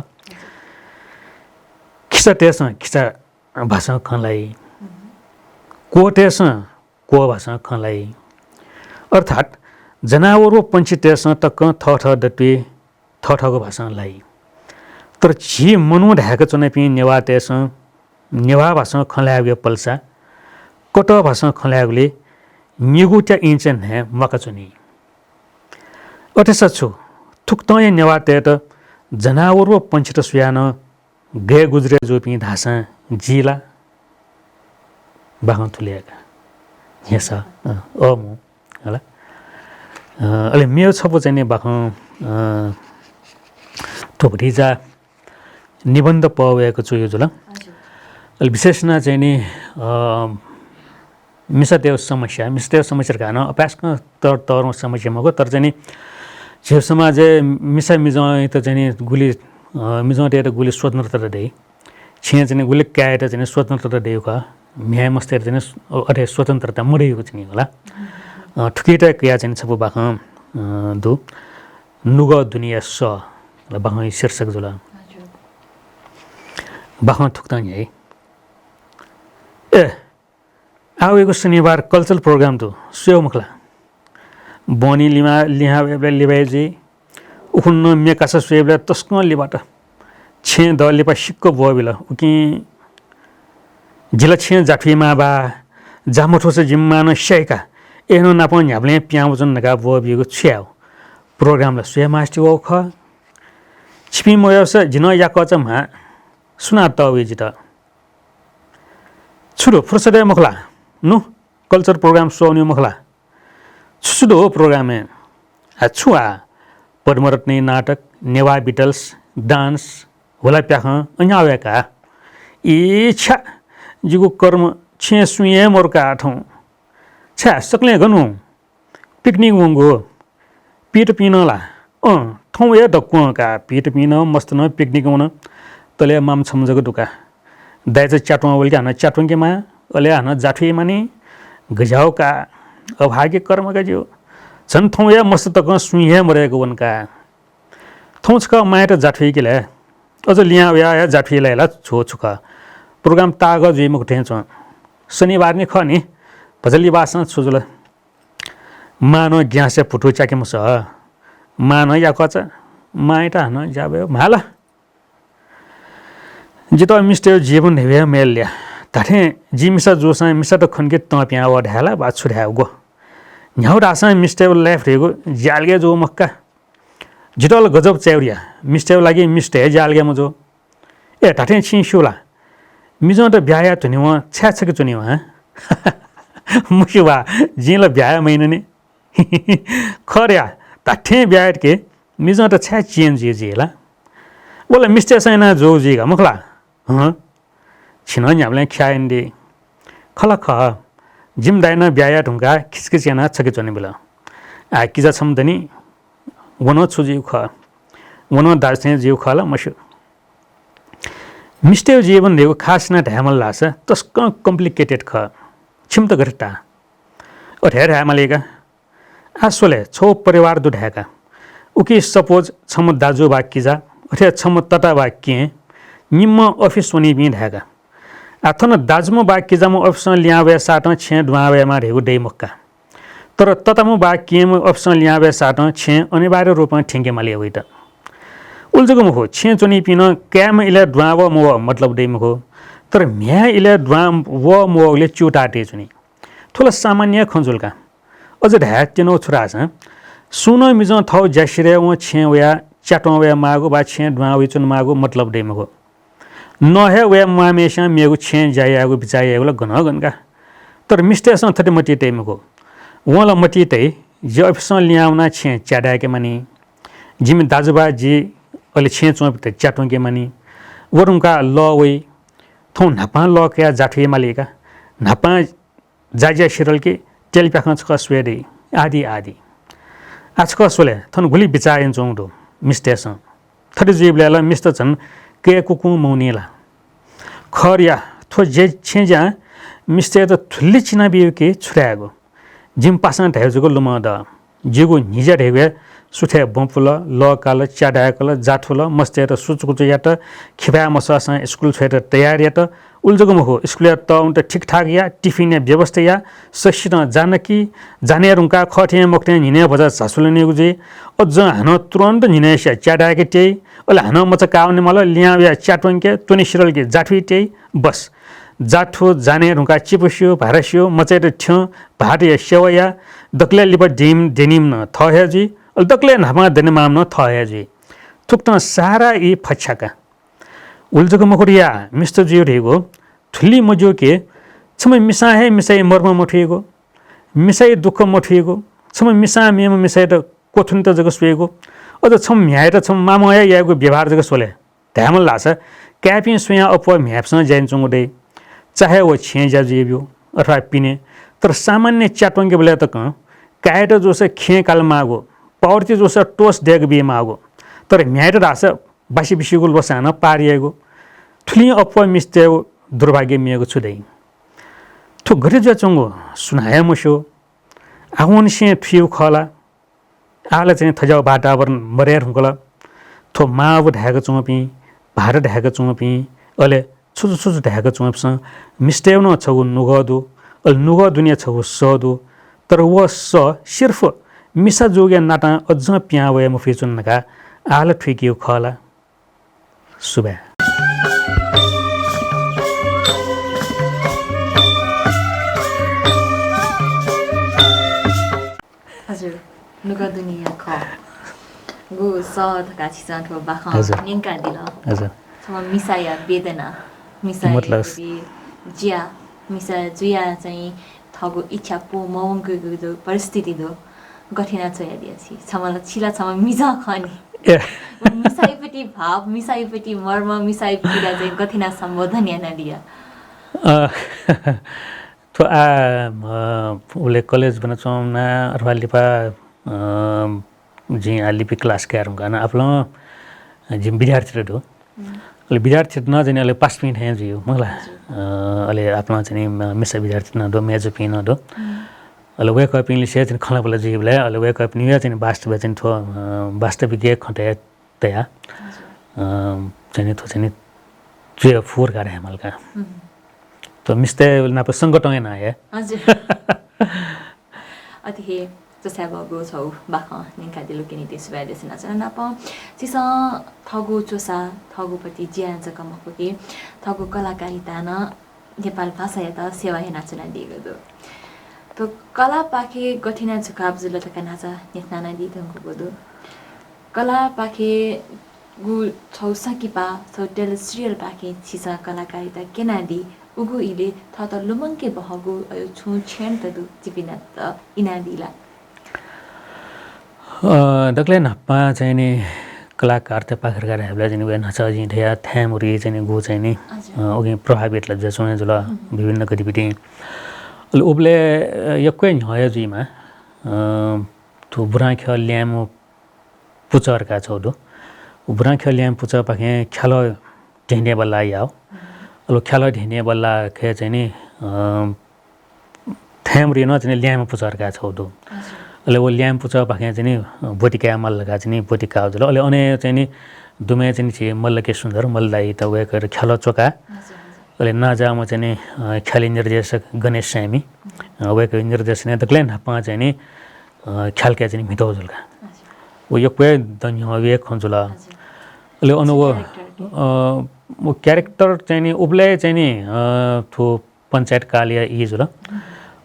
S2: खिसा तेस खिसा भाषा खलाई कोटेस को भाषा खलाई अर्थात जनावर पंछी तेस तक थ दपे थको भाषालाई तर झी मनु ढाका चुनापी नेवा तेस नेवा भाषा खल्यागे पल्सा कट भाषा खल्यागले निगुट्या इन्चन है मका चुनी अटेसा छु थुक्ता नेवा तेत जनावर व पंछी त सुयान गे गुजरे जोपी धासा जिला बाहन थुलिएका यसा अमु होला अले मेरो छपो चाहिँ नि बाखौ थोपरिजा निबन्ध पवेको छु यो जुल अहिले विशेषमा चाहिँ नि मिसादेव समस्या गान अपासको तर समस्यामा गयो तर चाहिँ नि छेउ समाज मिसा मिजाउ त चाहिँ नि गुली मिजाउटेर गुली स्वतन्त्रता दे छिया चाहिँ गुली क्याएर चाहिँ स्वतन्त्रता दिएको म्याय मस्तेर चाहिँ अरे स्वतन्त्रता मुडिएको चाहिँ होला ठुकेटा क्रिया चाहिँ छपो बाख दु नुग दुनिया स बाख शीर्षक जुल बाख थुक्ता है ए आवेको शनिबार कल्चरल प्रोग्राम तो स्यो मखला बनी लिमा लिहा लिबाइजी उखुन्न मे कासा स्वेबले तस्क लिबाट छे द लिपा सिक्को बोबिल उकि जिला छे जाफीमा बा जामठो से जिम्मा न शेका एनो नापन ह्याब्ले प्याउजन नगा बोबिको छ्याउ प्रोग्राम ल स्वे मास्टी ओ ख छिपी मोयस जिन या कचमा सुना त वेजिता छुडो फुर्सदे मखला नु कल्चर प्रोग्राम सोन्यो मखला छुडो प्रोग्राम है छुआ पद्मरत्नी नाटक नेवा बिटल्स डांस होला प्याख अन्यावेका इच्छा जिगु कर्म छे सुये मोरका आठौं छा सकले गनु पिकनिक वंगो पीट पिनला थौ ए दक्कुका पीट पिन मस्त न पिकनिक हुन तले माम छमजको दुका दाइज चाटुवा बोलके हाना चाटुङके मा अले हाना जाठुई माने गजाउ का अभाग्य कर्म गज्यो छन थौ या मस्त तक सुइहे मरेको वनका थौचका माया जाठुई केले अझ लिया या जाठुई लाइला छो छुका प्रोग्राम ताग जुइमको ठेछ शनिबार नि ख नि भजली बासन छुजुल मानो ग्यास फुटु चाके मुस मानो या कच माइटा न जाबे माला जितो मिस्टर जीवन हेवे मेल्या ताठे जी मिसा जोसा मिसा त खनके त प्या व ढाला बा छुड्या गो न्याउ रासा मिस्टर लाइफ रेगो जालगे जो मक्का जिटोल गजब चौरिया मिस्टर लागि मिस्टर जालगे मजो ए ताठे छिसुला मिजो त ब्याया तुनिव छ्याछके चुनिव मुखिवा जिला ब्याया महिने खर्या ताठे ब्याट के मिजो त छ्या चेन जिला बोला मिस्टर सैना जो जिगा मुखला छिन न्यामले ख्याइन्डे खला ख जिम दाइना ब्याया ढुङ्गा खिचखिचेना छके चुनि बेला आ किजा छम दनी वनो छुजिउ ख वनो दार्से जिउ खला मसु मिस्टर जीवन देव खास न ढ्यामल लास तस्क कम्प्लिकेटेड ख छिम त घटा अठेर ढ्यामलेका आसोले छो परिवार दु ढ्याका उकी सपोज छम दाजु बाकिजा अठे छम तटा बाकिए निम्म अफिस वनी बि ढ्याका आथन दाजुमो बाकिजामो अफिस ल्यावे साट छे दुवावे मा ढेगु डे मक्का तर ततामो बाकिएमो अफिस ल्यावे साट छे अनिवार्य रूपमा ठिंगे माले होइट उल्जगो मुखो छे चुनी पिन क्याम इले दुवाव मो मतलब डे मुखो तर म्या इले दुवाम व मोले चुटाटे चुनी थोला सामान्य खंजुलका अझ ढ्या तेनो छुरास सुन मिजो थौ ज्यासिरे व छे वया चाटो वया मागो बा छे दुवावे चुन मागो मतलब डे मुखो नहे वे मामेशा मेगु छे जायागु बिचायागु गन गनका तर मिस्टेसन थटे मटी टेमको वला मटी टे जे अफिस ल्याउना छे च्याडाके मानी जिम दाजुबा जी अले छे चोप त चाटोके मानी वरुङका ल वे थौ नापा ल क्या जाठुए मालिका नापा जाजिया सिरल के टेलप्याखन छ स्वेडे आदि आदि आज कसोले थन गुली बिचायन चौडो मिस्टेसन थटे जीवले मिस्ट छन् के कुकु मौनीला खरिया थो जे छेजा मिस्टे त थुल्ली चिना बियो के छुरागो जिम पासन ढेजुको लुमा द जिगो निजा ढेगे सुथे बम्पुल ल काल च्याडाकल जाठुल मस्ते त सुचुकुचु यात खिपा मसास स्कुल छेट तयार यात उल्जगो मखो स्कुल त उन्ट ठीक ठाक या टिफिन व्यवस्था या ससिन जानकी जाने रुङका खठे मक्ने निने बजा झासुलने गुजे अझ हानो तुरन्त निने च्याडाके टे ओले हानो मच काउने मल लिया या च्याटोङके तुनि सिरल के जाठुइ टे बस जाठो जाने रुङका चिपस्यो भारस्यो मचेर ठ्यो भाटे सेवया दक्ले लिप डेनिम न थहेजी दक्ले नामा देने मामन थहेजी थुक्न सारा इ फछाका उल्जको मखुरिया मिस्टर जियो रेगो थुली मजो के छम मिसाहे मिसाई मर्म मठिएको मिसाई दुःख मठिएको छम मिसा मेम मिसाई त कोथुन त जग सुएको अझ छम म्याएर छम मामया याको व्यवहार जग सोले ध्यामल लाछ क्यापि सुया अप म्यापसँग जाइन चुङडे चाहे वो छे जा जेब्यो अथवा पिने तर सामान्य च्याटोङके बेला त कायट जोसे खे काल मागो पावरती जोसे टोस डेग बे मागो तर म्याएर रास बासी बिसीगुल बसान पारिएको थुली अप मिस्ते दुर्भाग्य मिएको छुदै थु गरे जा चंगो सुनाया मुसो आवन से थिउ खला आले चाहिँ थजाउ वातावरण मरेर हुँकला थो माव ढाक चोपी भार ढाक चोपी अले छुजु छुजु ढाक चोपस मिस्टेउन छगु नुगदु अल नुग दुनिया छगु सदु तर व स सिर्फ मिसा जोगे नाटा अझ प्या वया मुफिचुन नका आले ठिकियो खला सुबे
S1: हजुर नुगा दुनिया ख गु सद काछि साथो बाख निंका दिल
S2: हजुर
S1: सम मिसाया वेदना मिसाया
S2: मतलब
S1: जिया मिसा जुया चाहिँ थगु इच्छा पो मवंगु दो परिस्थिति दो गठिना छया दिएछि छमल छिला छम मिजा खनि मिसाइपटी भाव मिसाइपटी मर्म मिसाइपटी चाहिँ गठिना सम्बोधन याना दिया
S2: तो उले कॉलेज बना चोमना अथवा लिपा जी लिपि क्लास के आरुंगा ना आपलो जी विद्यार्थी रहो अले विद्यार्थी न जने अले पास पिन है जियो मगला अले आपलो जने मिसा विद्यार्थी न दो मेजो पिन दो अले वेक अप इंग्लिश है खला बला जिबले अले वेक अप न्यू जने वास्तव जने थो वास्तविक खटे तया जने थो जने जे फोर गारे मलका तो मिस्ते नाप संगठन ना है
S1: हजुर अतिहे जसै बगो छौ बाख निका दिलो किनि त्यसो भए देसन छ नाप सिस थगु चोसा थगुपति ज्यान जकमको के थगु कलाकारिता न नेपाल भाषा या त सेवा हेना चना दिएको दो तो कला पाखे गठिना झुकाब जुल त नाचा नेतना दिदंको बोदो कला पाखे गु छौ सकिपा छौ टेल सिरियल पाखे छिसा कलाकारिता केनादी उगु इले थ त लुमंके बहगु अयो छु छेन त दु जिपिना त इनादिला
S2: दक्ले नप्पा चाहिँ नि कलाकार त पाखरकार हामीलाई चाहिँ वे नचा जी थया थ्यामुरी चाहिँ गु चाहिँ नि ओगे प्रभावित ल जसो जुल विभिन्न गतिविधि उबले यक्कै हय जीमा तो बुरा ख्याल ल्यामो पुचर का छौदो बुरा ख्याल ल्याम पुचर पाखे ख्याल ढेने बल्ला याओ अलो ख्याल ढेने बल्ला खे चाहिँ नि थ्यामुरी न चाहिँ ल्याम पुचर का छौदो अले वो ल्याम पुचर पाखे चाहिँ नि बोटिका मल्ल का चाहिँ नि बोटिका जुल अले अने चाहिँ नि दुमे चाहिँ छि मल्ल के सुन्दर मल्लाई त वे कर ख्याल चोका अले नाजामा चाहिँ नि ख्याली निर्देशक गणेश स्यामी वेको निर्देशन दक्ले नपा चाहिँ नि ख्यालका चाहिँ मिठो जुलका वो यो पे दन्य वे खन्जुला अले अनु वो क्यारेक्टर चाहिँ नि उबले चाहिँ नि थो पञ्चायत काल या इ जुल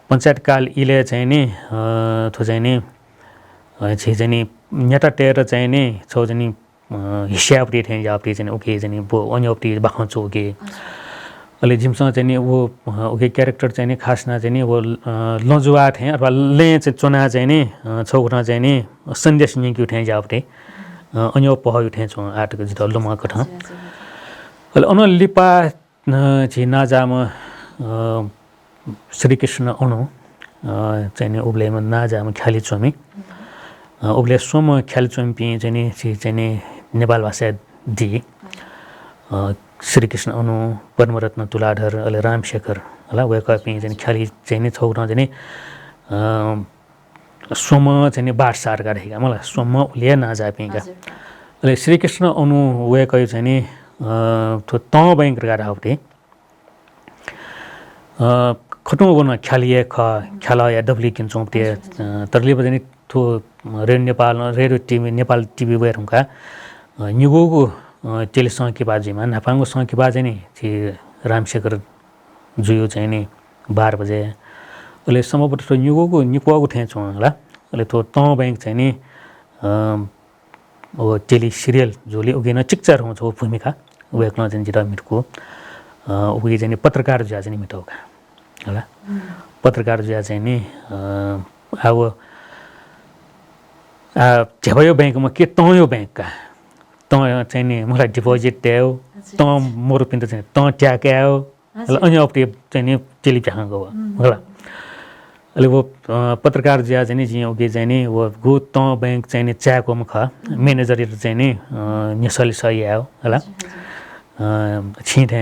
S2: पञ्चायत काल इले चाहिँ नि थो चाहिँ नि छि चाहिँ नि नेटा टेर चाहिँ नि छौ चाहिँ नि हिस्यापटी थे यापटी चाहिँ ओके चाहिँ नि बो अन्यपटी बाखन्चो के अले जिमसँग चाहिँ नि वो ओके क्यारेक्टर चाहिँ नि खासना चाहिँ नि वो लजुवा थे अथवा ले चाहिँ चोना चाहिँ नि छौना चाहिँ नि सन्देश निक्यु थे जापटे अन्य पह उठे छौ आटको जित लमा कठ अले अन लिपा छि नाजाम श्री कृष्ण अनु चाहिँ नि उबले नाजाम ख्याली चोमी उबले सोम ख्याली चोमी चाहिँ नि चाहिँ नि नेपाल भाषा दि श्री कृष्ण अनु पद्मरत्न तुलाधर अले रामशेखर होला वे कपि चाहिँ ख्याली चाहिँ नि छौरा चाहिँ नि सोम चाहिँ नि बार सार गरेका मलाई सोम उले नाजापिका अले श्री कृष्ण अनु वे कय चाहिँ नि थो त बैंक गरेर आउटे खटो बन ख्यालिए ख ख्याला या डब्ली किन चोपते तरले पनि थो radio Nepal radio TV Nepal TV वेरका निगोगो टेली सङ्कीबाजीमा नापाङको सङ्कीबाजी नि छि रामशेखर जुयो चाहिँ नि 12 बजे अहिले सम्मबाट तो निकोको थे छौँ होला अहिले तो त बैंक चाहिँ नि ओ टेली सिरियल जोले उगिन चिक्चार हुन्छ भूमिका वेक्न चाहिँ जिरा मिटको उगी चाहिँ पत्रकार जुया चाहिँ मिटौका होला पत्रकार जुया चाहिँ नि अब झ्यायो बैंकमा के तयो बैंकका त चाहिँ नि मलाई डिपोजिट द्याउ त मोर पिन्त चाहिँ त ट्याक्याउ अनि अपटे चाहिँ नि टेलिभिजन गयो होला अहिले वो पत्रकार जिया चाहिँ नि जियो के चाहिँ नि वो गु त बैंक चाहिँ नि च्याको मुख म्यानेजर चाहिँ नि निसली सही आयो होला छिथे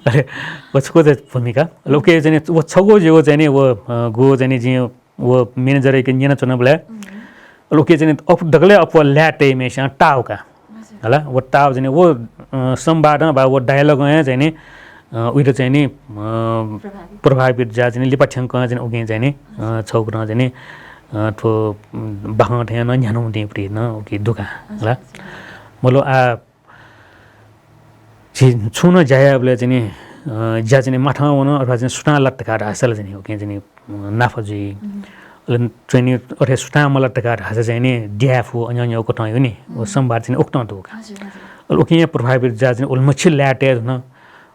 S2: अरे उसको चाहिँ भूमिका लोके चाहिँ वो छगो जो चाहिँ नि वो गु चाहिँ नि जियो वो म्यानेजर के निना चुना बोले लोके चाहिँ अप दगले अप ल्याटे मेसा टाउका होला वो टाउ चाहिँ वो संवाद बा वो डायलॉग चाहिँ नि उइरो चाहिँ नि प्रभावित जा चाहिँ लिपाठ्याङको चाहिँ उगे चाहिँ नि छौकन चाहिँ नि थो बाह ठ्यान न्यानो दे प्रि न ओके दुका होला मलो आ छुन जायाबले चाहिँ नि ज्या चाहिँ माथा वन अथवा चाहिँ सुटा लटका हासल चाहिँ ओके चाहिँ नाफजी चाहिँ नि अरे सुटा मला टका हासे चाहिँ नि ड्याफो अन्य कोटायो नि वो संवाद चाहिँ उक्न दुका ओके प्रभावित जा चाहिँ उल्मछि ल्याटे न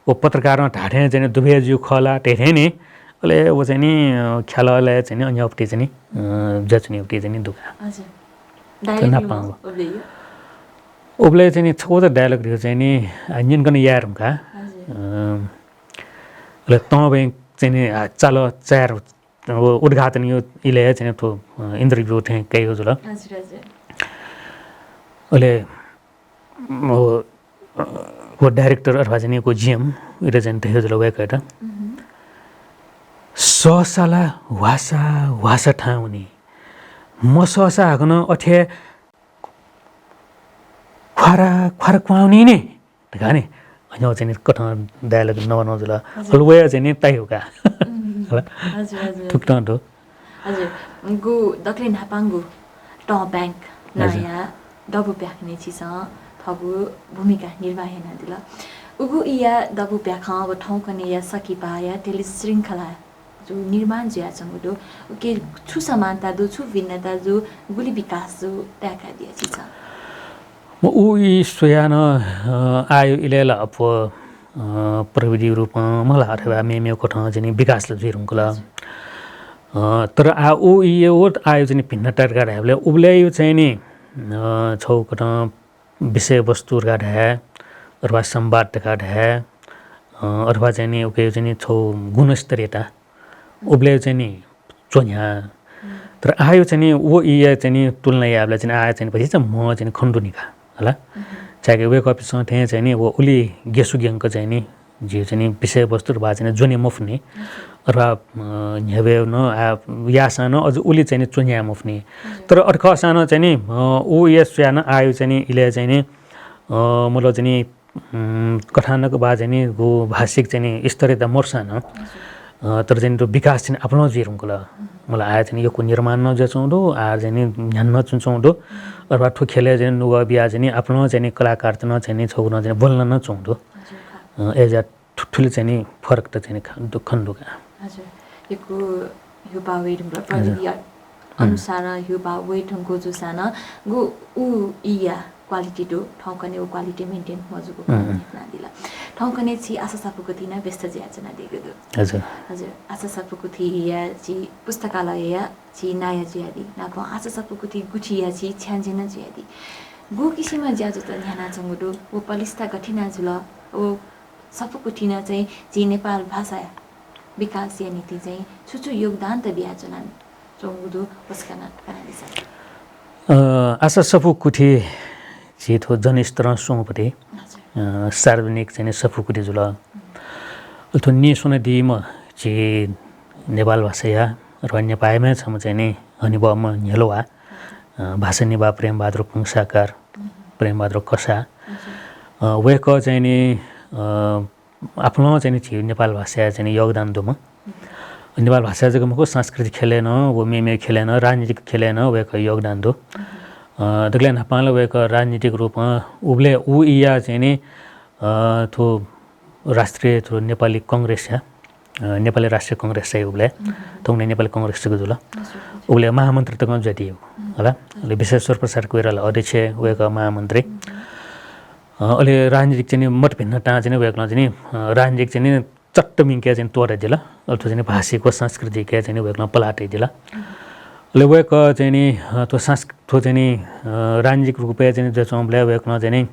S2: वो पत्रकार ढाठे चाहिँ दुबेजु खला टेथे नि अले वो चाहिँ नि ख्यालले चाहिँ नि अन्य अपटे चाहिँ नि जचनी अपटे चाहिँ नि दुका हजुर डायलॉग ओबले चाहिँ नि छोद डायलॉग दियो चाहिँ नि निन गन यारमका ले त बैंक चाहिँ नि चालो चार वो उद्घाटन यो इले चाहिँ तो इन्टरभ्यु थे कई हो जुल हजुर हजुर अले वो डाइरेक्टर अथवा चाहिँ को जीएम इले चाहिँ थियो जुल वे कटा ससाला वासा ठाउनी म ससा हकन अथे खरा क्वाउनी नि गाने होइन चाहिँ कठ डायलग नबनाउँछ ल हलुवा चाहिँ नि ताइ हो का
S1: हजुर हजुर
S2: थुक्टो
S1: हजुर गु दक्लिन हापाङ्गु ट ब्याङ्क नयाँ डबु प्याख्ने छिस थगु भूमिका निर्वाहन दिल उगु इया डबु प्याख अब ठाउँ कने या सकी पाया टेली श्रृङ्खला जो निर्माण जिया चंगुदो के छु समानता दु छु भिन्नता जो गुली विकास जो ट्याका दिया छिस
S2: म ऊ सोयान आयो इलेला अप प्रविधि रूपमा मलाई अथवा मेमे कोठ चाहिँ विकासले जुरुङला तर आ ऊ यो आयो चाहिँ भिन्नताका ढाबले उब्ल्यायो चाहिँ नि छौकट विषयवस्तुका ढा अथवा संवादका ढा अथवा चाहिँ नि उके चाहिँ छौ गुणस्तरीयता उब्ल्यायो चाहिँ नि चोन्या तर आयो चाहिँ नि ऊ इया चाहिँ नि तुलना याबले चाहिँ आयो चाहिँ पछि चाहिँ म चाहिँ खण्डुनिका होला चाहे वेक अफिससँग त्यहाँ चाहिँ नि वो उली गेसुग्याङको चाहिँ नि जे चाहिँ नि विषयवस्तु भए चाहिँ जोने मुफ्ने अथवा न्यावे न या सानो अझ उली चाहिँ नि चोन्या मुफ्ने तर अर्क सानो चाहिँ नि ऊ यस सानो आयो चाहिँ नि इले चाहिँ नि मतलब चाहिँ नि कथानको बा चाहिँ नि गो भाषिक चाहिँ नि स्तरीयता मोर्सान तर चाहिँ त्यो विकास चाहिँ आफ्नो जिरुङको ल मलाई आयो चाहिँ यो को निर्माण नजाउँदो आएर चाहिँ नि ध्यान नचुचाउँदो अथवा ठु खेले चाहिँ नुगा बिहा चाहिँ नि आफ्नो चाहिँ नि कलाकार चाहिँ चाहिँ नि छौन चाहिँ बोल्न नचाउँदो एज अ ठुलो चाहिँ नि फरक त चाहिँ खण्डुका
S1: हजुर यो युवा वेटुङको प्रविधि अनुसार युवा वेटुङको जो साना गु उ इया क्वालिटी दो ठाउँकने उ क्वालिटी मेन्टेन मजुको नादिला ठाउँकने छि आशा सापुको थिना व्यस्त ज्याचना दिएको दो
S2: हजुर
S1: हजुर आशा सापुको थि या छि पुस्तकालय या छि नाया ज्यादी नाको आशा सापुको थि गुठिया छि छ्यान्जिन ज्यादी गु किसिममा ज्याजो त ध्यान चंगुदो उ पलिस्ता गठिना जुल ओ सापुको थिना चाहिँ छि नेपाल भाषा विकास या नीति चाहिँ छुछु योगदान त ब्याचना चंगुदो उसकना कनादिसा
S2: आशा सपु कुठी छिथो जनस्तर सोपटे सार्वजनिक चाहिँ सपु कुठी जुल अथवा नि सुन दिम छि नेपाल भाषा या र नेपालमै छम चाहिँ नि हनिबम हेलोवा भाषा निभा प्रेम बहादुर पुङसाकार प्रेम बहादुर कसा वेक चाहिँ नि आफ्नो चाहिँ नि छि नेपाल भाषा चाहिँ योगदान दोम नेपाल भाषा जगमको सांस्कृतिक खेलेन वो मेमे खेलेन राजनीतिक खेलेन वेक योगदान दो दगले नेपाल वेक राजनीतिक रूपमा उब्ले उ इया चाहिँ नि थो राष्ट्रिय थो नेपाली कांग्रेस या नेपाली राष्ट्रिय कांग्रेस चाहिँ उब्ले तौने नेपाली कांग्रेसको जुल उब्ले महामन्त्री तक जति होला ले विश्वेश्वर प्रसाद कोइराला अध्यक्ष वेक महामन्त्री अहिले राजनीतिक चाहिँ मत भिन्नता चाहिँ वेकमा चाहिँ राजनीतिक चाहिँ चट्ट मिङ्के चाहिँ तोरे दिला अथवा चाहिँ भाषिक सांस्कृतिक चाहिँ वेकमा पलाटे दिला ले वेक चाहिँ नि तो त्यो चाहिँ नि राजनीतिक रूपले चाहिँ जो चौंबले वेकमा चाहिँ नि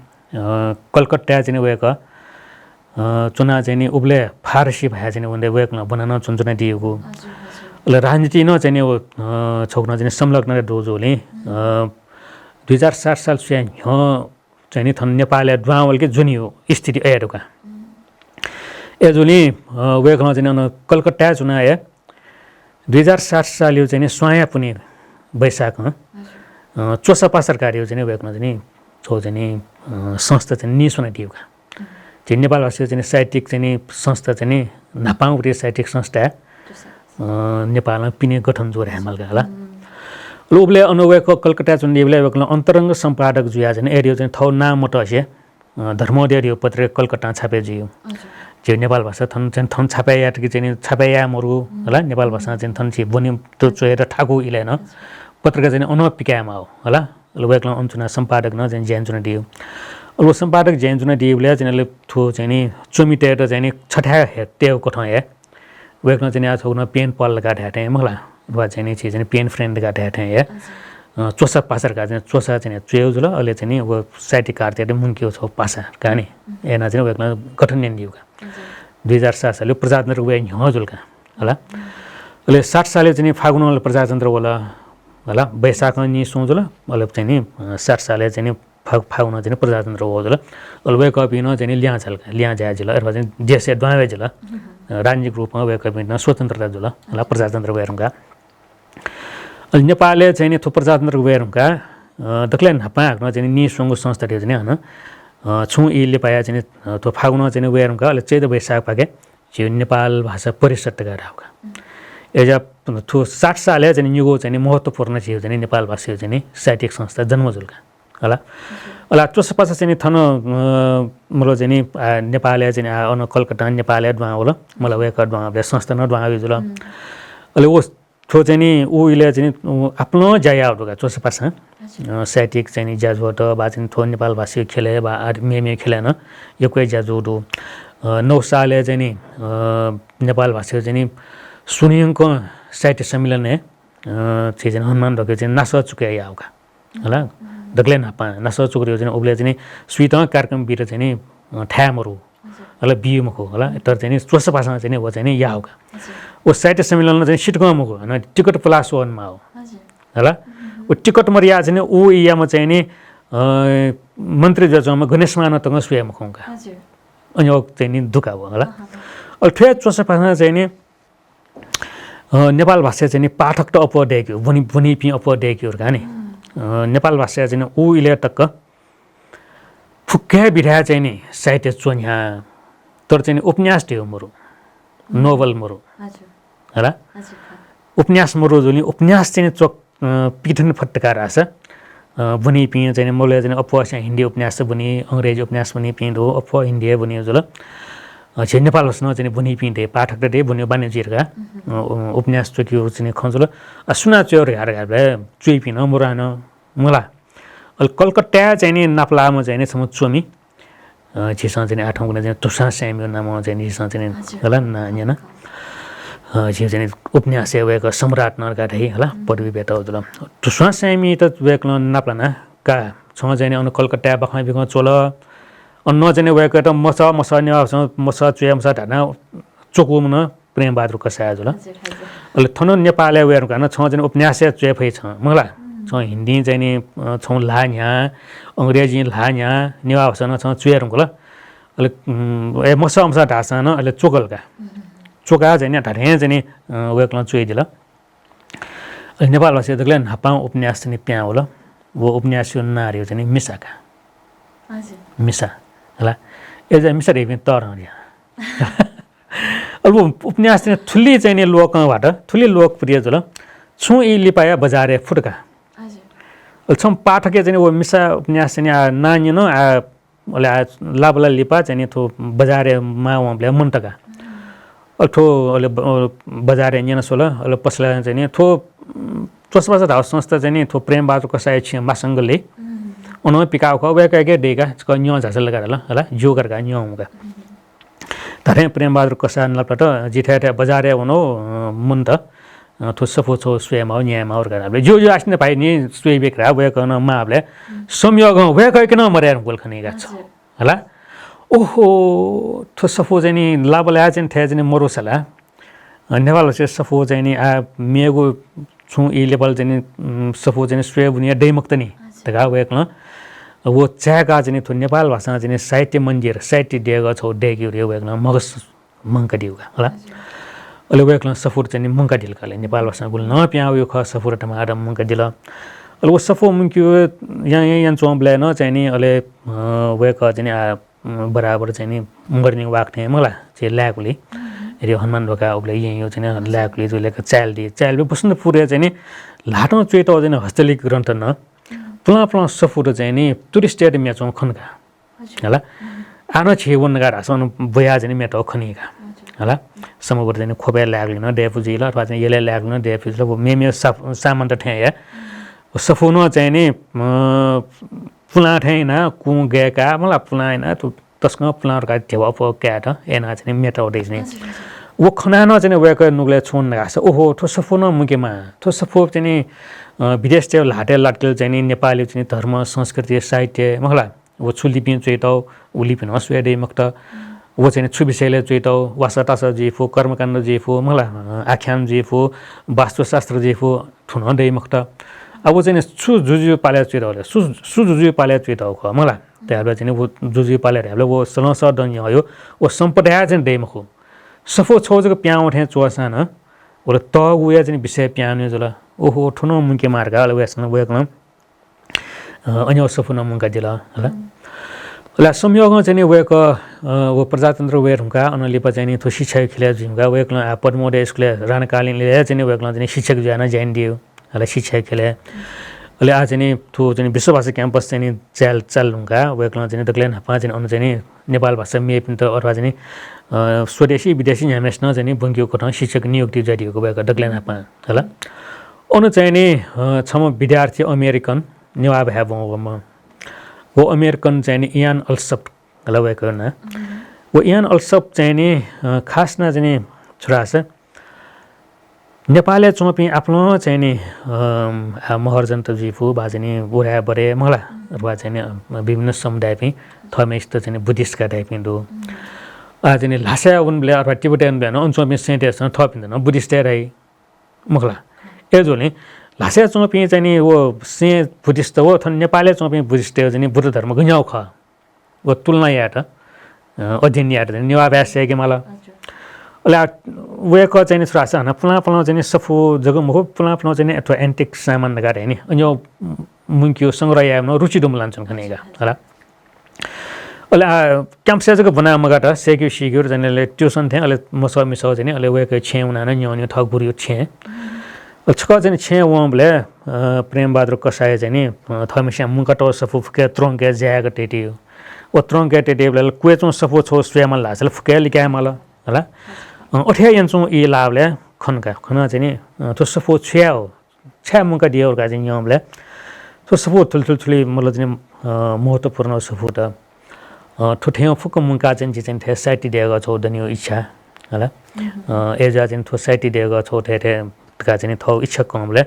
S2: कलकत्ता चाहिँ वेक चुना चाहिँ नि उब्ले फारसी भए चाहिँ उनले वेकमा बनाउन चुनचुना दिएको ले राजनीति न चाहिँ नि छौकन चाहिँ संलग्न दोजोले 2007 साल चाहिँ चाहिँ नि थन नेपाल ड्वावल के जुनियो स्थिति एडोका एजुली वेकमा चाहिँ कलकत्ता चुना आए 2007 साल यो चाहिँ स्वाया पुने वैशाख चोसा पासर कार्य चाहिँ वेकमा चाहिँ छौ चाहिँ संस्था चाहिँ निसुना दिएका चाहिँ नेपाल भाषा चाहिँ साहित्यिक चाहिँ संस्था चाहिँ नापाउरे साहित्यिक संस्था नेपालमा पिने गठन जोर हामलका होला लोबले अनुवेक कलकत्ता चुन देवले वेकला अन्तरङ्ग सम्पादक जुया चाहिँ एरियो चाहिँ थौ नाम मटसे धर्मोदय रेडियो पत्रिका कलकत्ता छापे जियो जे नेपाल भाषा थन चाहिँ थन छापाया कि चाहिँ छापाया मरु होला नेपाल भाषा चाहिँ थन छि बनि त्यो चोएर ठाकु इलेन पत्रिका चाहिँ अनपिकामा हो होला वेकला अञ्चुना सम्पादक न चाहिँ ज्यान चुना दियो अब सम्पादक ज्यान चुना दियोले चाहिँ थो चाहिँ नि चुमिटेर चाहिँ नि छठा हेटेउ कोठा हे वेकला चाहिँ आ छौन पेन पल लगा ढाटे मला वा चाहिँ नि चाहिँ पेन फ्रेन्ड लगा ढाटे हे चोसा पासरका चाहिँ चोसा चाहिँ चेउ जुल अहिले चाहिँ नि वो साइटिक कार्ते मुन्क्यो छ पासा कानी एना चाहिँ वेकला गठन ने दियो 2007 साल प्रजातन्त्र वे हजुलका होला अहिले 60 साल चाहिँ फागुन प्रजातन्त्र होला होला वैशाख नि सोजुल अहिले चाहिँ नि 60 साल चाहिँ नि फागुन चाहिँ प्रजातन्त्र हजुल अहिले वे कपी न चाहिँ ल्या झलका ल्या ज्याजिल अथवा चाहिँ देश द्वावे जिल्ला राजनीतिक रूपमा वे कपी न स्वतन्त्रता जुल होला प्रजातन्त्र वेरुका अहिले नेपालले चाहिँ नि थो प्रजातन्त्र वेरुका दक्ले नपा चाहिँ नि सोंगो संस्था थियो नि हैन छु इले पाया चाहिँ तो फागुन चाहिँ वेरमका अहिले चैत वैशाख पाके जो नेपाल भाषा परिषद का रावका एजा थो 60 साल चाहिँ निगो चाहिँ महत्त्वपूर्ण थियो चाहिँ नेपाल भाषा चाहिँ साहित्यिक संस्था जन्मजुलका होला होला त्यसो पछि चाहिँ थन मलाई चाहिँ नेपालले चाहिँ अन कलकत्ता नेपालले द्वा होला मलाई वेक द्वा संस्था न द्वा जुल अहिले ओ थो चाहिँ उले चाहिँ आफ्नो जाया होगा त्यसो पछि साहित्यिक चाहिँ जाजवट बा चाहिँ थो नेपाल भाषी खेले बा मेमे खेलेन यो कोही जाजोडो 9 सालले चाहिँ नेपाल भाषी चाहिँ सुनियङको साहित्य सम्मेलन है चाहिँ हनुमान ढोके चाहिँ नास चुके आउका होला दग्ले नापा नास चुक्रियो चाहिँ उबले चाहिँ स्वीत कार्यक्रम बिर चाहिँ ठ्यामहरू होला बियुमको होला तर चाहिँ स्वस्थ भाषामा चाहिँ वो चाहिँ या आउका ओ साहित्य सम्मेलनमा चाहिँ सिटगमको हैन टिकट प्लस 1 मा हो होला ओ टिकट मरिया चाहिँ उ इयामा चाहिँ नि मन्त्री जजमा गणेशमान तङ सुयमखौका हजुर अनि चाहिँ नि दुखा हो होला अ ठ्या स्वस्थ भाषामा चाहिँ नि नेपाल भाषा चाहिँ पाठक त अपडेक्यो भनी पि अपडेक्यो गाने नेपाल भाषा चाहिँ उ इले टक्क फुक्कै बिठा चाहिँ नि साहित्य चोन्या तर चाहिँ उपन्यास थियो मरु नोभल मरु हजुर होला उपन्यास मरु जुनि उपन्यास चाहिँ चोक पिठन फटकार आछ भनी पि चाहिँ मोले चाहिँ अपवास हिन्दी उपन्यास बनी अंग्रेजी उपन्यास बनी पिन्दो अप हिन्दी बनी जुल छ नेपाल भाषामा चाहिँ भनी पिन्दे पाठक त दे भन्यो बाने जिरगा उपन्यास चोक्यो चाहिँ खंजुल सुना चोर हारे चुइ पिन मुरान मला अल कलकत्ता चाहिँ नि नापलामा चाहिँ नि सम चोमी छिसँग चाहिँ 8औं गुना चाहिँ तुसा स्याम्यो नाम चाहिँ छिसँग चाहिँ होला नान्याना जे चाहिँ उपन्यास वेक सम्राट नरगाठै होला पदवी बेता जुल तुसा स्यामी त वेक नापलाना का छ चाहिँ अन कलकत्ता बखै बिख चोल अन्न चाहिँ वेक त मसा मसा चुया मसा ढाना चोकुमन प्रेम बहादुर कसा जुल अहिले थन नेपालले वेर गर्न छ चाहिँ उपन्यास चुया फै छ मलाई छ हिन्दी चाहिँ नि छौँ लान्या अंग्रेजी लान्या नेवा भाषा छ चुयारको ल अहिले ए मसा मसा ढासा न अहिले चोकलका चोका चाहिँ नि ढाडे चाहिँ नि वेकल चुइदिल नेपाल भाषा दगले नापा उपन्यास चाहिँ प्या होला वो उपन्यास यो नार्यो चाहिँ मिसाका हजुर मिसा होला ए चाहिँ मिसा रेबि तर अब उपन्यास चाहिँ ठुली चाहिँ नि लोकबाट ठुली लोकप्रिय जुल छु इ लिपाया बजारे फुटका हजुर छम पाठक चाहिँ वो मिसा उपन्यास चाहिँ नानी न ओले लाबला लिपा चाहिँ थो बजारे मा वले मनटका अथो ओले बजारे न्यन सोला ओले पसला चाहिँ नि थो चोसबासा धाव संस्था चाहिँ नि थो प्रेम बहादुर कसाय छ मासंगले उन पिकाउ ख वे के डेगा क न्यो झासल लगार ल होला जोगर का न्यो हुगा तरे प्रेम बहादुर कसा नलपट जिठा बजारे उनो मुन्त थो सफो छो स्वयमा न्यामा और गराले जो आस्ने भाइ नि स्वे बेकरा वे कन माबले संयोग वे कन मरेर गोल खनेगा छ होला ओहो थो सफो चाहिँ नि लाबला चाहिँ थे चाहिँ मरोसला नेपाल से सफो चाहिँ नि आ मेगो छु इ लेभल चाहिँ सफो चाहिँ स्वे बुनिया दैमक्त नि तगा वे कन वो चाका चाहिँ थो नेपाल भाषा चाहिँ साहित्य मन्दिर साहित्य डेगा छौ डेग्यो रे वे कन मगस मंका दिउगा होला अहिले वेकल सफुर चाहिँ मंका दिलकाले नेपाल भाषा बोल न प्याउ यो ख सफुर टमाटर मंका दिल अहिले वो सफो मुक्यो यहाँ चोम्ब्ले न चाहिँ नि अहिले वेक चाहिँ बराबर चाहिँ नि मर्निङ वाक थे मलाई चाहिँ ल्याकुले रे हनुमान ढोका उले यही यो चाहिँ ल्याकुले जो लेक चाइल्ड बस्नु पुरे चाहिँ नि लाटो चुइतो चाहिँ हस्तलिक ग्रन्थ न पुला पुला सफुर चाहिँ नि टुरिस्ट एरिया चों खनका होला आनो छेवन गा रासन बया चाहिँ मेटो खनिका होला समोबर चाहिँ खोबे लाग्लिन डेपुजी ल अथवा चाहिँ यसले लाग्लिन डेपुजी ल मेमे सामान त ठ्या सफुनो चाहिँ नि पुला ठैन कु गएका मलाई पुलाएन तु तस्क पुलारका थेवा प क्याट एना चाहिँ मेटा उडे चाहिँ वो खनान चाहिँ वेक नुगले छोन गास ओहो थो सफुनो मुकेमा थो सफु चाहिँ विदेश चाहिँ लाटे लाटल चाहिँ नेपाली चाहिँ धर्म संस्कृति साहित्य मलाई वो छुलिपिन चैतौ उलिपिन हस्वेडे मक्त वो चाहिँ छुबिसेले चैतौ वासतास जेफो कर्मकाण्ड जेफो मलाई आख्यान जेफो वास्तुशास्त्र जेफो ठुन दे मक्त अब चाहिँ सु जुजु पाले चैतौले सु जुजु पाले चैतौ ख मलाई त्यहाँ चाहिँ वो जुजु पाले हामीले वो सन सदन यो वो सम्पदा चाहिँ दे मखो सफो छौजको प्याउ ठे चोसान ओले त उया चाहिँ विषय प्याउने जला ओहो ठुनो मुके मार्गा ले वेसन वेकन अनि सफुना मुका दिला होला ला संयोग चाहिँ वेक वो प्रजातन्त्र वेर हुँका अनलिप चाहिँ थो शिक्षक खिले जुमका वेक पद्मोदय स्कुल राणकालीन ले चाहिँ वेक चाहिँ शिक्षक जाना जैन दियो हला शिक्षक खिले अहिले आज चाहिँ थो चाहिँ विश्वभाषा क्याम्पस चाहिँ चाल चाल हुँका वेक चाहिँ दक्लेन हपा चाहिँ अनु चाहिँ नेपाल भाषा मेप त अथवा चाहिँ स्वदेशी विदेशी ह्यामेस न चाहिँ बङ्कियो कोठा शिक्षक नियुक्ति जारिएको वेक दक्लेन हपा होला अनु चाहिँ नि छम विद्यार्थी अमेरिकन नेवा भए वो अमेरिकन चाहिँ नि इयान अल्सप गलवेको न वो इयान अल्सप चाहिँ नि खास न चाहिँ छोरा छ नेपालले चोपी आफ्नो चाहिँ नि महर्जन त जिफु बाजनी बुढा बरे मला अथवा चाहिँ विभिन्न समुदाय पनि थमेस्त चाहिँ बुद्धिस्टका टाइप दो आज नि लासा उनले अथवा टिबेटन भएन अनचोपी सेन्टेसन थपिँदैन बुद्धिस्ट राई मखला एजोले लासा चोपी चाहिँ नि वो से बुद्धिस्ट हो थन नेपालले चोपी बुद्धिस्ट हो चाहिँ बुद्ध धर्म गन्याउ ख वो तुलना याट अध्ययन याट निवा व्यास के मला अला वेक चाहिँ नि सुरास हना पुला पुला चाहिँ सफु जग मुख पुला पुला चाहिँ अथवा एन्टिक सामान लगाएर हैन अन्यो मुंक्यो संग्रह याम रुचि दम लान्छन् खनेगा होला अला क्याम्पस जग बना मगाट सेक्यु सिक्युर जनेले ट्युसन थे अले मसो मिसो चाहिँ अले वेक छेउना न न्योन्यो थक बुरियो छे छक चाहिँ छे वमले प्रेम बहादुर कसाय चाहिँ नि थमेस्या मुकटो सफु फुके त्रोंके ज्याग टेटियो ओ त्रोंके टेटेबले क्वेचो सफु छो स्वयमल लासल फुके लिका मला होला अठ्या यन्चो इ लाभले खनका खना चाहिँ नि तो सफो छ्या हो छ्या मुका दियोरका चाहिँ यमले तो सफो थुलथुली मतलब चाहिँ महत्त्वपूर्ण सफो त ठुठ्याउ फुक मुका चाहिँ थे साइटी दिएको छौ दनियो इच्छा होला एजा चाहिँ थो साइटी दिएको छौ थे का चाहिँ थौ इच्छा कमले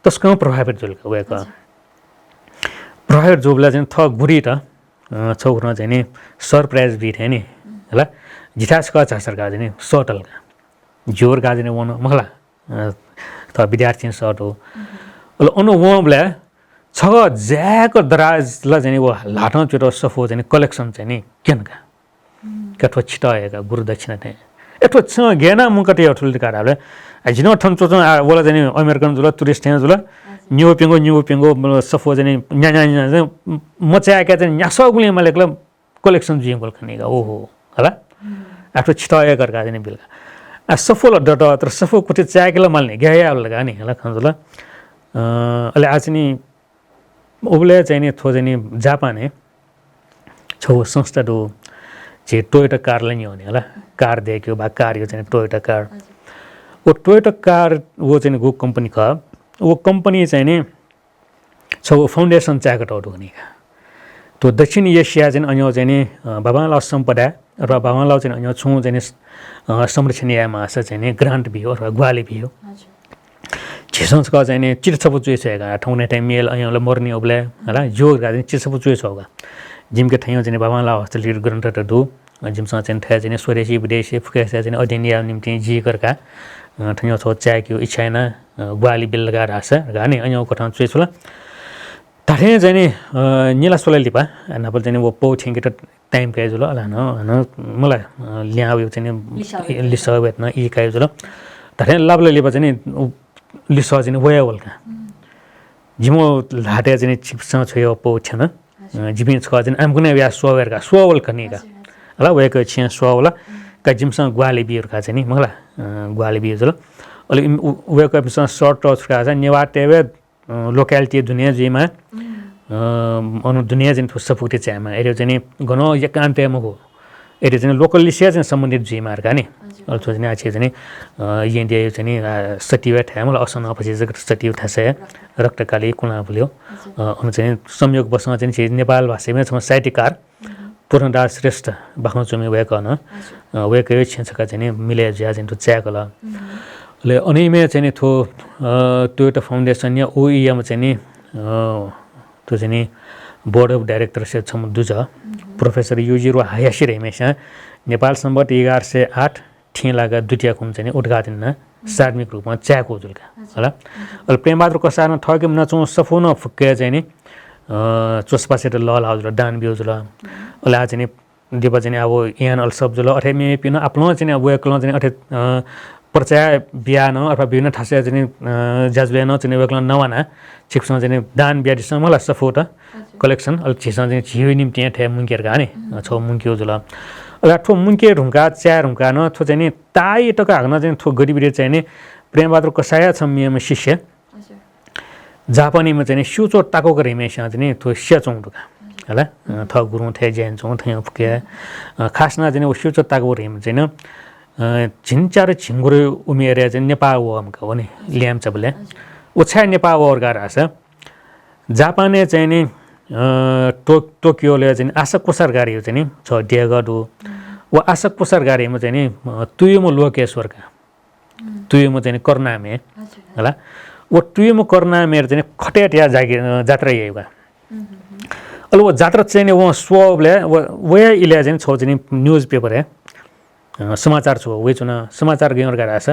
S2: तस्को प्रभावित जुलका वेक प्रभावित जुबला चाहिँ थ गुरी त छौखना चाहिँ नि सरप्राइज भी थे नि होला जिठास का चासर का चाहिँ सटल का जोर का चाहिँ वन मखला त विद्यार्थी सट हो ल अनु वमले छ ज्याक दराज ल चाहिँ वो लाटो चुटो सफो चाहिँ कलेक्सन चाहिँ नि केनका कठो छिटाएका गुरु दक्षिणा थे एठो छ गेना मुकटे अठुल काराले जिनो ठन चोचो वला चाहिँ अमेरिकन जुल टुरिस्ट थे जुल न्यू पिंगो सफो चाहिँ न्या मचाएका चाहिँ न्यासो गुले मलेकला कलेक्सन जिम बोल खनेगा ओहो होला आफ्नो छिटाए करका चाहिँ बिलका आ सफल डट तर सफो कुटे चाकेला मल्ने गया लगा नि होला खंजला अले आज नि ओबले चाहिँ नि थो चाहिँ नि जापाने छौ संस्था दो जे टोयोटा कार लनि होने होला कार देखियो बा कार यो चाहिँ टोयोटा कार वो टोयोटा कार वो चाहिँ गो कंपनी का वो कंपनी चाहिँ नि छौ फाउन्डेसन चाकट आउट हुने तो दक्षिण एसिया चाहिँ अन्य चाहिँ नि बाबालाव सम्पदा अथवा बाबालाव चाहिँ अन्य छु चाहिँ संरक्षणीयमा चाहिँ नि ग्रान्ट भी हो अथवा ग्वाली भी हो झेसंसका चाहिँ नि चिरछपु चुएछगा ठाउँने टाइम मेल अन्यले मर्ने ओबले होला जो गादिन चिरछपु चुएछगा जिमके ठाउँ चाहिँ बाबालाव हस्पिटल ग्रान्ट त दु जिमसँग चाहिँ थाहा चाहिँ स्वदेशी विदेशी फुकेसा चाहिँ अध्ययन या निम्ति जी करका ठाउँ छ चाक्यो इच्छाना ग्वाली बिल लगा रास गाने अन्य कोठा चुएछला ताहे चाहिँ नि निला सोला लिपा नपल चाहिँ वो पौ ठिंगे त टाइम काइ जुल अला न मलाई ल्याउ चाहिँ नि लिस वेतना इ काइ जुल ताहे लाबले लिपा चाहिँ नि लिस चाहिँ नि वया वलका जिमो लाटे चाहिँ नि छिपसँग छयो पौ छन जिबिन छ चाहिँ आम कुनै व्या सोवेरका सोवल कनेका होला वयाको छिया सोवला का जिमसँग ग्वाली बियरका चाहिँ नि मलाई ग्वाली बियर जुल अलि वयाको एपिसोड सर्ट टच का चाहिँ नेवा टेवे लोकलिटी दुनिया जिमा अनु दुनिया चाहिँ थुस फुटे चामा एरिया चाहिँ गनो एकान्तमा हो एरिया चाहिँ लोकल लिसिया चाहिँ सम्बन्धित जिमाहरुका नि अल्छो चाहिँ आछि चाहिँ यिन्डिया चाहिँ सटिवा ठामल असन अपछि सटिव थासे रक्तकाली कुना भुल्यो अनु चाहिँ संयोग बसमा चाहिँ नेपाल भाषामा छ साहित्यकार पूर्णदास श्रेष्ठ बाखौ चुमे वेकन वेकै छिन्छका चाहिँ मिले ज्या चाहिँ च्याकला ले अनिमे चाहिँ थो टोयोटा फाउन्डेसन या ओइएम चाहिँ नि त्यो चाहिँ नि बोर्ड अफ डाइरेक्टरशिप छम दुज प्रोफेसर युजिरो हायासी रेमेशा नेपाल सम्बत 1108 ठेलागा दुटिया कुम चाहिँ उद्घाटन न सार्वजनिक रूपमा च्याको जुलका होला अल प्रेमबहादुर कसारन ठगेम नचो सफुन फुक्के चाहिँ नि चोसपासेट ल लाउज र दान बिउ जुल अला चाहिँ नि दिबा चाहिँ अब यान अल सब जुल अठे मे पिन आफ्नो चाहिँ वेकल चाहिँ अठे percaya biar no apa biar thasa jadi jazbe no jadi weklan nawana chipsna jadi dan biar disana malah support collection al chisna jadi chiwi nim tiya the mungkir ga ni cho mungkyo jula ala tho mungkir ढुंगा च्या ढुंगा no tho jadi tai to ka na jadi tho गरीबी चाहिँ नि प्रेम बहादुर कसाया छम्मियमा शिष्य जापानीमा चाहिँ सुचो टाको गरिमेसँग चाहिँ थो स्याचोङ ढुका होला थ गुरुङ थे ज्यान्छौँ थ फुके खासमा चाहिँ सुचो टाको रिम चाहिँ झिन्चार झिङ्गुरो उमेर चाहिँ नेपाल वमका हो नि ल्याम चबले उछा नेपाल वर्गा रास जापाने चाहिँ नि टोकियोले चाहिँ आशक प्रसार गाडी चाहिँ नि छ डेगडु व आशक प्रसार गाडीमा चाहिँ नि तुयुमो लोकेश्वरका तुयुमो चाहिँ कर्नामे होला वो तुयुमो कर्नामे चाहिँ खटेटिया जात्रा यहीका अल वो जात्रा चाहिँ नि वो स्वले वे इले चाहिँ छ चाहिँ न्यूज पेपर है समाचार छ वे चुना समाचार गेमर गराछ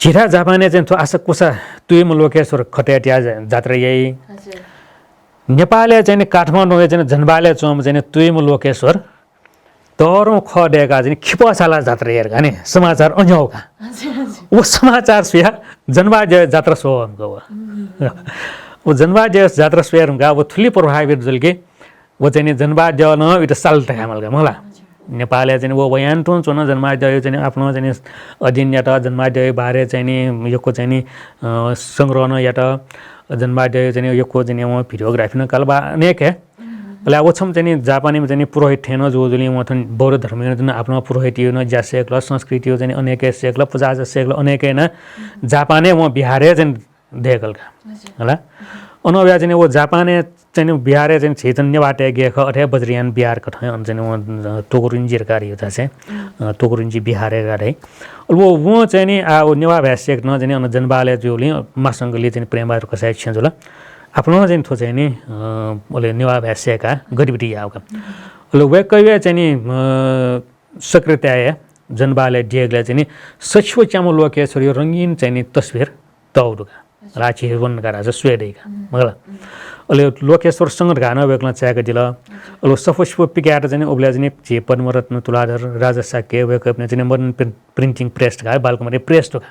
S2: छिरा जापाने चाहिँ थो आशक कुसा तुयुमो लोकेश्वर खटेटिया जात्रा यही नेपालले चाहिँ नि काठमाडौँ चाहिँ जनबाले चोम चाहिँ तुयुमो लोकेश्वर तोरों खडेका चाहिँ खिपसाला जात्रा हेरका नि समाचार अन्यौका वो समाचार सुया जनबाज जात्रा सो हमको वो जनबाज जात्रा सुया हमका वो थुली प्रभावित जलके वो चाहिँ नि जनबाज न इटा साल तकामलका मला नेपालले चाहिँ वो बयान टोन चोन जनबाज चाहिँ आफ्नो चाहिँ अधीन याटा जनबाज बारे चाहिँ नि योको चाहिँ नि संग्रह न याटा जनबाज चाहिँ योको चाहिँ म भिडियोग्राफी न कलबा अनेक है अला वो छम चाहिँ जापानी में चाहिँ पुरोहित ठेन जो जुली मथन बौद्ध धर्म में आफ्नो पुरोहित यो न जासेकल संस्कृति हो चाहिँ अनेक सेकल पूजा सेकल अनेक न जापाने वो बिहारे चाहिँ देखल का होला अनव्या चाहिँ वो जापाने चाहिँ बिहारे चाहिँ चैतन्य बाटे गेख अथे बजरियान बिहार कथे अन चाहिँ वो टोकुरिन्जी कार्य होता है टोकुरिन्जी बिहारे गाडे वो चाहिँ नि आ नेवा भ्यासेक न चाहिँ अन जनबाले जोली मासंगले चाहिँ प्रेम बहादुर कसाई छेजुला आफ्नो चाहिँ थो चाहिँ नि ओले नेवा भ्यासेका गरिबी आवका ओले वे कहिवे चाहिँ नि सेक्रेटरी जनबाले डिएगले चाहिँ नि सचिव च्यामो लोकेश्वर यो रंगीन चाहिँ नि तस्बिर तौडुका राची वन का राजा स्वेडेका मला ओले लोकेश्वर संगत गाना वेकला चाका दिला ओले सफुष्प पिकाट चाहिँ ओबले चाहिँ जे पद्मरत्न तुलाधर राजा साके वेकअप चाहिँ मर्न प्रिन्टिङ प्रेस का बालकुमारी प्रेस टोका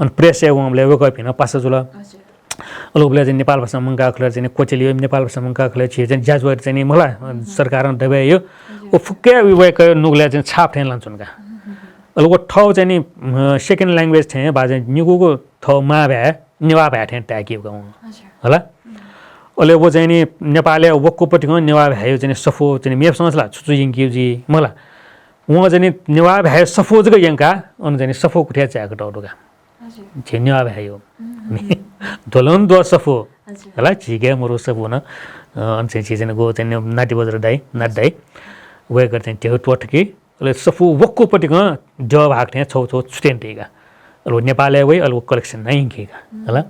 S2: अन प्रेस एवंले वेकअप न पास जुला ओले चाहिँ नेपाल भाषा मंगा खले चाहिँ कोचेली नेपाल भाषा मंगा खले चाहिँ जाजवर चाहिँ मला सरकार दबायो ओ फुक्के वेक नुगले चाहिँ छाप ठेन लान्छुनका ओले वो ठाउँ चाहिँ नि सेकेन्ड ल्याङ्ग्वेज थे बाजे निगुको ठाउँ मा भए नेवा भए थे ट्याकियो गाउँ होला ओले वो चाहिँ नि नेपालले वक्को पटिको नेवा भ्यायो चाहिँ सफो चाहिँ मेप समझला छुचु यिङक्युजी मला वहाँ चाहिँ नेवा भ्यायो सफो जको यंका अन चाहिँ सफो कुठ्या च्याको टाउडुका जे नेवा भ्यायो दोलन दो सफो होला छिके मरु सफो न अन चाहिँ चाहिँ गो चाहिँ नाटी बजार दाइ नाट दाइ वे गर्थे त्यो टोटकी ओले सफो वक्को पटिको ज भाग थे छौ छौ छुटेन्टेका अलो नेपालले वे अलो कलेक्सन नै हिँकेका होला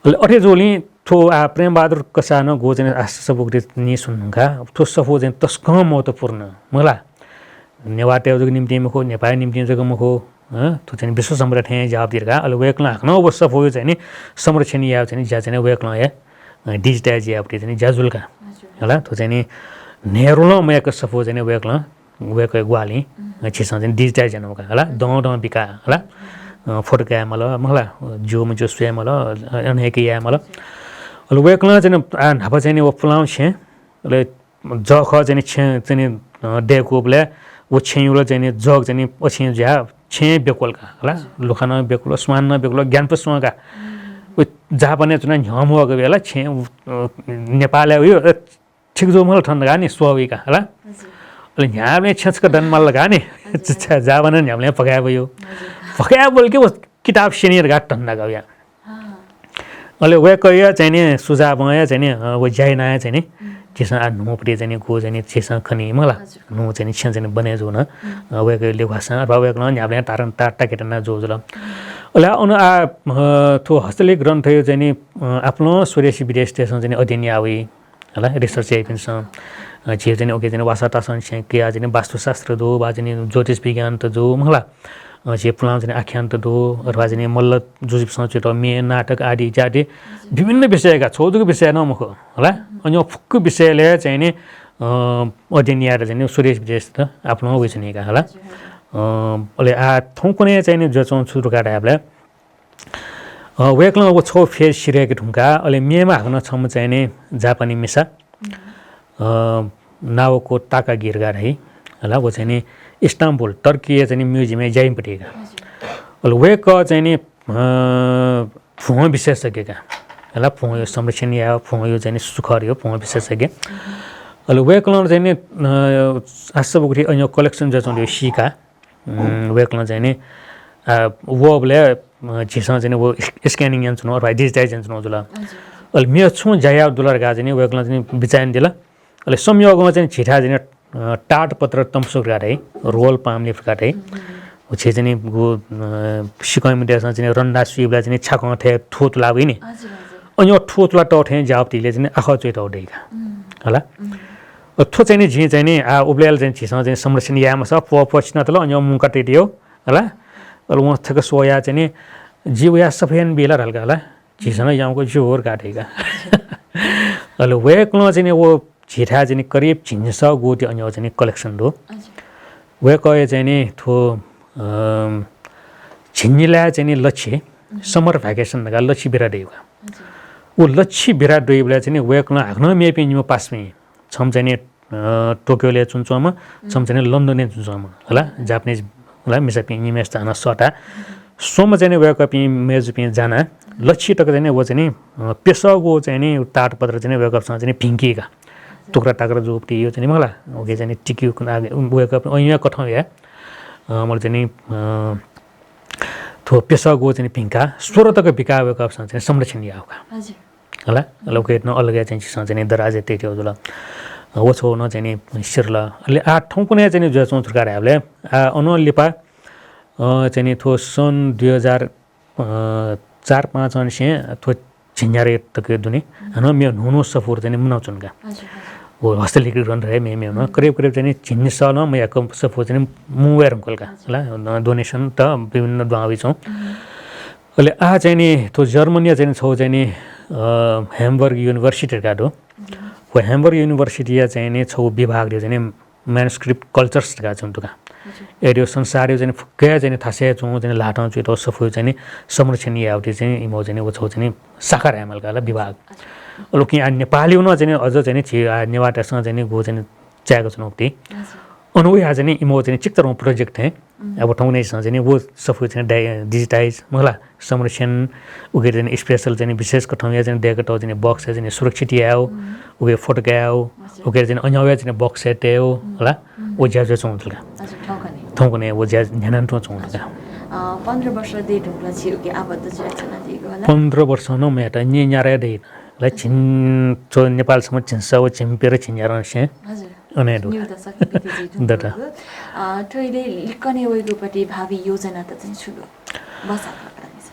S2: ओले अठे जोली थो आ प्रेम बहादुर कसानो गो चाहिँ आश सबुगले नि सुन्नुका थो सफो चाहिँ तस्कम महत्त्वपूर्ण मला नेवाटे जग निम्ति मखो नेपाली निम्ति जग मखो थो चाहिँ विश्व संरक्षण जवाब दिएका अलो वेकला आखनो वो सफो चाहिँ नि संरक्षण या चाहिँ ज्या चाहिँ वेकला या डिजिटाइज या अपडेट चाहिँ जाजुलका होला थो चाहिँ नि नेरुलो मयक सफो चाहिँ वेकला वेक ग्वाली छिसा चाहिँ डिजिटाइज नका होला दौ बिका होला फोटो क्या मला जो मुझे स्वयं मला अनेक या मला अल वेकला चाहिँ नापा चाहिँ वो फुलाउ छे ले जख चाहिँ डेकोबले वो छेउलो चाहिँ जग चाहिँ पछि ज्या छे बेकोलका होला लोखाना बेकोल स्वान बेकोल ज्ञानपसका उ जापाने चुना झम होको बेला छे नेपालले उयो ठिक जो मल ठन्डा नि स्वाविका होला अले यहाँ छेचका डनमाल लगा नि जापाने हामीले पकाए भयो पकाए बोल के वो किताब सीनियर घाट ठन्डा गयो अले वे कहिया चाहिँ नि सुझाव भए चाहिँ नि वो जाइना चाहिँ नि त्यसमा नुपडी चाहिँ नि गो चाहिँ नि त्यसमा खनि मला नु चाहिँ नि छ्या चाहिँ बने जो न वे के लेखासा अथवा वे न हामीले तारन ताटा केटना जो जुल अले अन आ थो हस्तलिख ग्रन्थ चाहिँ नि आफ्नो स्वदेशी विदेश स्टेसन चाहिँ अध्ययन आवी होला रिसर्च एजेन्स जे चाहिँ ओके चाहिँ भाषा तासन के चाहिँ वास्तुशास्त्र दो बा चाहिँ ज्योतिष विज्ञान त जो मला जे पुलाउ चाहिँ आख्यान त दो अथवा चाहिँ मल्ल जुजिब संचित मे नाटक आदि इत्यादि विभिन्न विषयका छौजुको विषय नमुख होला अनि फुक्क विषयले चाहिँ नि अध्ययन यार चाहिँ स्वदेश विदेश त आफ्नो उयो छनेका होला अहिले थौकुने चाहिँ नि जो चौँ सुरु काट्याबले वेक्ल अब छो फेस सिरेको ढुङ्गा अहिले मेमा हाक्न छम चाहिँ नि जापानी मिसा नावको ताका गिरगार है होला वो चाहिँ नि इस्ताम्बुल टर्की चाहिँ नि म्युजियममा जाइपटेका अहिले वेक चाहिँ नि फुङ विशेषज्ञका होला फुङ यो संरक्षण या फुङ यो चाहिँ नि सुखर यो फुङ विशेषज्ञ अहिले वेक्ल चाहिँ नि आसबुरी अन्य कलेक्सन जो चाहिँ सिका वेक्ल चाहिँ नि वोबले झिसँग चाहिँ वो स्क्यानिङ यान्छु अथवा डिजिटाइज यान्छु जुल अहिले मेरो छु जाया दुलर गा चाहिँ वेक्ल चाहिँ बिचाइन दिला अहिले संयोगमा चाहिँ छिठा चाहिँ टाट पत्र तम्सुक गाट है रोल पाम लिफ गाट है छे चाहिँ गो सिकाइ मिडियासँग चाहिँ रन्दा सुइबलाई चाहिँ छाक थे थोत लाबै नि अनि ठोतला टौठे जाप्तीले चाहिँ आखा चोइ टौडेका होला थो चाहिँ नि झि चाहिँ नि उब्लेल चाहिँ झिसँग चाहिँ संरक्षण यामा छ पछिन त ल अनि मुका टेटियो होला अहिले उहाँ थक सोया चाहिँ नि जीव या सफेन बेला हल्का होला झिसँग यामको जोर काटेका अहिले वेक्लो चाहिँ नि वो झिठा चाहिँ नि करिब झिन्स गोटी अनि चाहिँ कलेक्सन दो वेक चाहिँ नि थो झिन्निला चाहिँ नि लक्ष्य समर भ्याकेसन लगा लक्ष्य बिरा देउका वो लक्ष्य बिरा देउला चाहिँ नि वेक्लो हाक्न मेपि निमो पासमै छम चाहिँ नि टोकियोले चुन्छमा छम चाहिँ नि लन्डनले चुन्छमा होला जापानिज होला मिसापि निमेस जाना सटा सोम चाहिँ नि वेकअप मेजुपि जाना लक्ष्य टक चाहिँ नि वो चाहिँ नि पेसगो चाहिँ नि ताट पत्र चाहिँ नि वेकअपसँग चाहिँ नि फिङ्किएका टुक्रा टाक्रा जोप्ती यो चाहिँ नि मलाई ओके चाहिँ नि टिक्यु वेकअप यहाँ कठाउँ या मैले चाहिँ नि थो पेसगो चाहिँ नि फिङ्का 16 तक बिका वेकअपसँग चाहिँ संरक्षण याउका होला लोकेट न अलगै चाहिँ चाहिँ नि दराजे त्यति हो जुल वो छो न चाहिँ नि सिरला अहिले 8 ठाउँ कुनै चाहिँ नि जो चौथुकार हामीले अन लिपा चाहिँ नि थो सन् 2004-5 अनसे थो झिन्यारे तक दुनी हन मे नुनो सफुर चाहिँ मुनाउचुनका वो हस्तेल लिक्विड रन रहे मे न करिब चाहिँ नि झिन्ने सन म या कम सफुर चाहिँ मुवेर अंकलका होला डोनेसन त विभिन्न दुआवी छौं अहिले चाहिँ नि थो जर्मनी चाहिँ छौ चाहिँ नि ह्याम्बर्ग युनिभर्सिटी गाडो वो ह्याम्बर्ग युनिभर्सिटी चाहिँ नि छौ विभागले चाहिँ नि म्यानुस्क्रिप्ट कल्चर्स गा छन् तुका एरियो संसार चाहिँ फुक्कै चाहिँ थासे छौं चाहिँ लाटाउ चाहिँ तो सफु चाहिँ नि संरक्षण याउटी चाहिँ इमो चाहिँ वो छौ चाहिँ नि साखर ह्यामलका विभाग लोकि नेपाली न चाहिँ अझ चाहिँ नि नेवाटासँग चाहिँ गो चाहिँ च्याएको चुनौती अनुवे आज नि इमो चाहिँ चिक्तरमा प्रोजेक्ट है अब ठाउँ नै चाहिँ वो सफु चाहिँ डिजिटाइज मलाई संरक्षण उगेर चाहिँ स्पेशल चाहिँ विशेषको ठाउँ या चाहिँ दिएको ठाउँ चाहिँ बक्स चाहिँ सुरक्षित याओ उगे फोटो गयो उगेर चाहिँ अन्य चाहिँ बक्स सेट हो होला वो ज्या जो चौँथुका ठाउँको नै वो ज्या ध्यान चौँथुका
S1: 15 वर्ष दे ढुङ्ला छियो कि आबद्ध चेतना दिएको होला
S2: 15 वर्ष न मेटा नि न्यारे दे ला छिन चो नेपालसम्म छिन्साउ छिम्पेर छिन्यार से
S1: हजुर
S2: अने दो
S1: न्यू त सकिपिति दटा टोइले लिकने वेगोपटि भावी योजना त चाहिँ छुलो बसाको प्राणी छ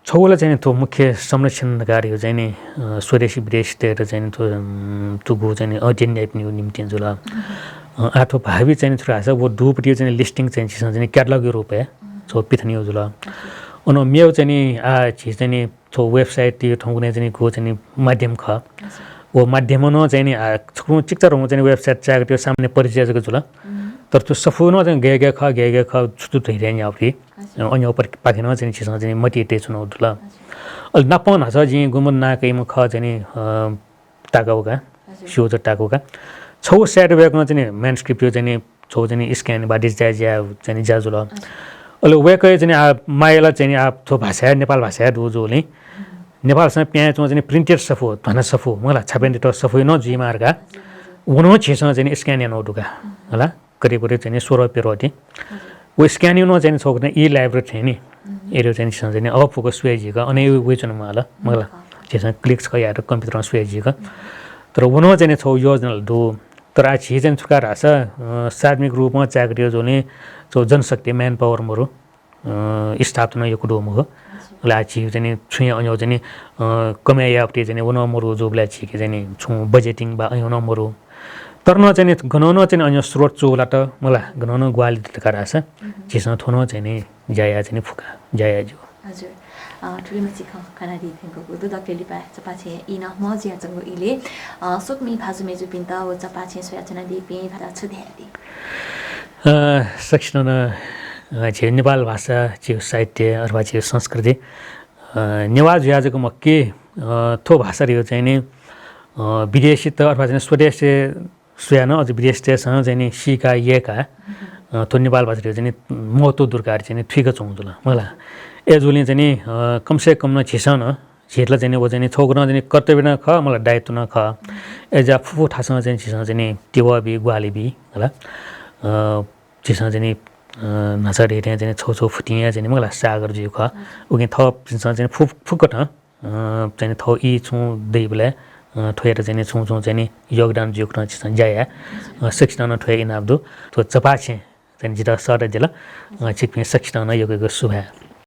S2: छौला चाहिँ तो मुख्य संरक्षण कार्य चाहिँ नि स्वदेशी विदेश तेर चाहिँ तो गो चाहिँ अध्ययन न्यू निम्ति जुला आठो भावी चाहिँ थोड़ा छ वो दुपटी चाहिँ लिस्टिङ चाहिँ चाहिँ क्याटलग रूप है छो पिथनी जुला अनि मेउ चाहिँ नि चीज चाहिँ नि छो वेबसाइट त्यो ठाउँ कुनै चाहिँ गो चाहिँ माध्यम ख वो माध्यम न चाहिँ नि छुनु चिक्चर हुन्छ चाहिँ वेबसाइट चाहिँ त्यो सामने परिचयको जुला तर त्यो सफुनो चाहिँ गे ख छुटु धैर्य आउथि अनि ऊपर पाखेन चाहिँ छिसँग चाहिँ मटिटे चुनाउ दुला अल नपन हस जी गुमन नाकैमा ख चाहिँ ताकाउका शो चाहिँ टाकुका छौ सेट वेकमा चाहिँ म्यानुस्क्रिप्ट यो चाहिँ छौ चाहिँ स्क्यान बा डिजिटाइज या चाहिँ जाजुला अहिले वेकै चाहिँ माइला चाहिँ थो भाषा नेपाल भाषा दोजोले नेपालसँग प्याजमा चाहिँ प्रिन्टेड सफो धना सफो मलाई छापेन्टे सफो न जी मार्गा उनो छेसँग चाहिँ स्क्यान या नोटुका होला करिब चाहिँ 16 पेरोटी वो स्क्यान न चाहिँ छौ ई लाइब्रेरी थियो नि एरियो चाहिँ अब फोकस सुएजीका अनि वे चाहिँ मलाई छेसँग क्लिक्स खयाएर कम्प्युटरमा सुएजीका तर उनो चाहिँ छौ योजना दो तर आज चाहिँ छुका रास सार्वजनिक रूपमा चाकरी जोले छौ जनशक्ति म्यान पावर मरु स्थापना यो कुडो हो लाची चाहिँ छुया अन्य चाहिँ कमाया अपटे चाहिँ वन मरु जोबला छिके चाहिँ छु बजेटिङ बा अयो न मरु तर न चाहिँ गनन चाहिँ अन्य स्रोत चोला त मलाई गनन ग्वाली त रास छिसँग थोनो चाहिँ जाया चाहिँ फुका जाया जो
S1: हजुर ठुलीमा चिखा खाना दिएको गुदु दक्लेली पा चपाछे इन मजिया जंगो इले सोकमी भाजु मेजु पिन्ता व चपाछे सोयाचना दिपे भादा छ ध्यादी
S2: शिक्षण चाहिँ नेपाल भाषा चाहिँ साहित्य अथवा चाहिँ संस्कृति नेवार ज्याजको मक्के थो भाषा रह्यो चाहिँ नि विदेशी त अथवा चाहिँ स्वदेश सुयान अझ विदेशसँग चाहिँ नि सिका येका थो नेपाल भाषा रह्यो चाहिँ महत्त्व दुर्गाहरू चाहिँ थुइक चौँदुला मलाई एजुले चाहिँ नि कमसे कम न छिसन झेटला चाहिँ वो चाहिँ छोक्न चाहिँ कर्तव्य न ख मलाई दायित्व न ख एजा फुफु ठासँग चाहिँ छिसन चाहिँ टेवा बी ग्वाली बी होला छिसन चाहिँ नचडे त्यहाँ चाहिँ छौ फुटिया चाहिँ मलाई सागर जिउ ख उगे थप चाहिँ फुकट चाहिँ थौ यी छु दै बेला ठोएर चाहिँ छौँ चाहिँ योगदान जिउक्न छिसन जाया शिक्षण ठोए इनाब्दु तो चपाछे चाहिँ जिता सर जिल्ला छिक्ने शिक्षण योगको सुभा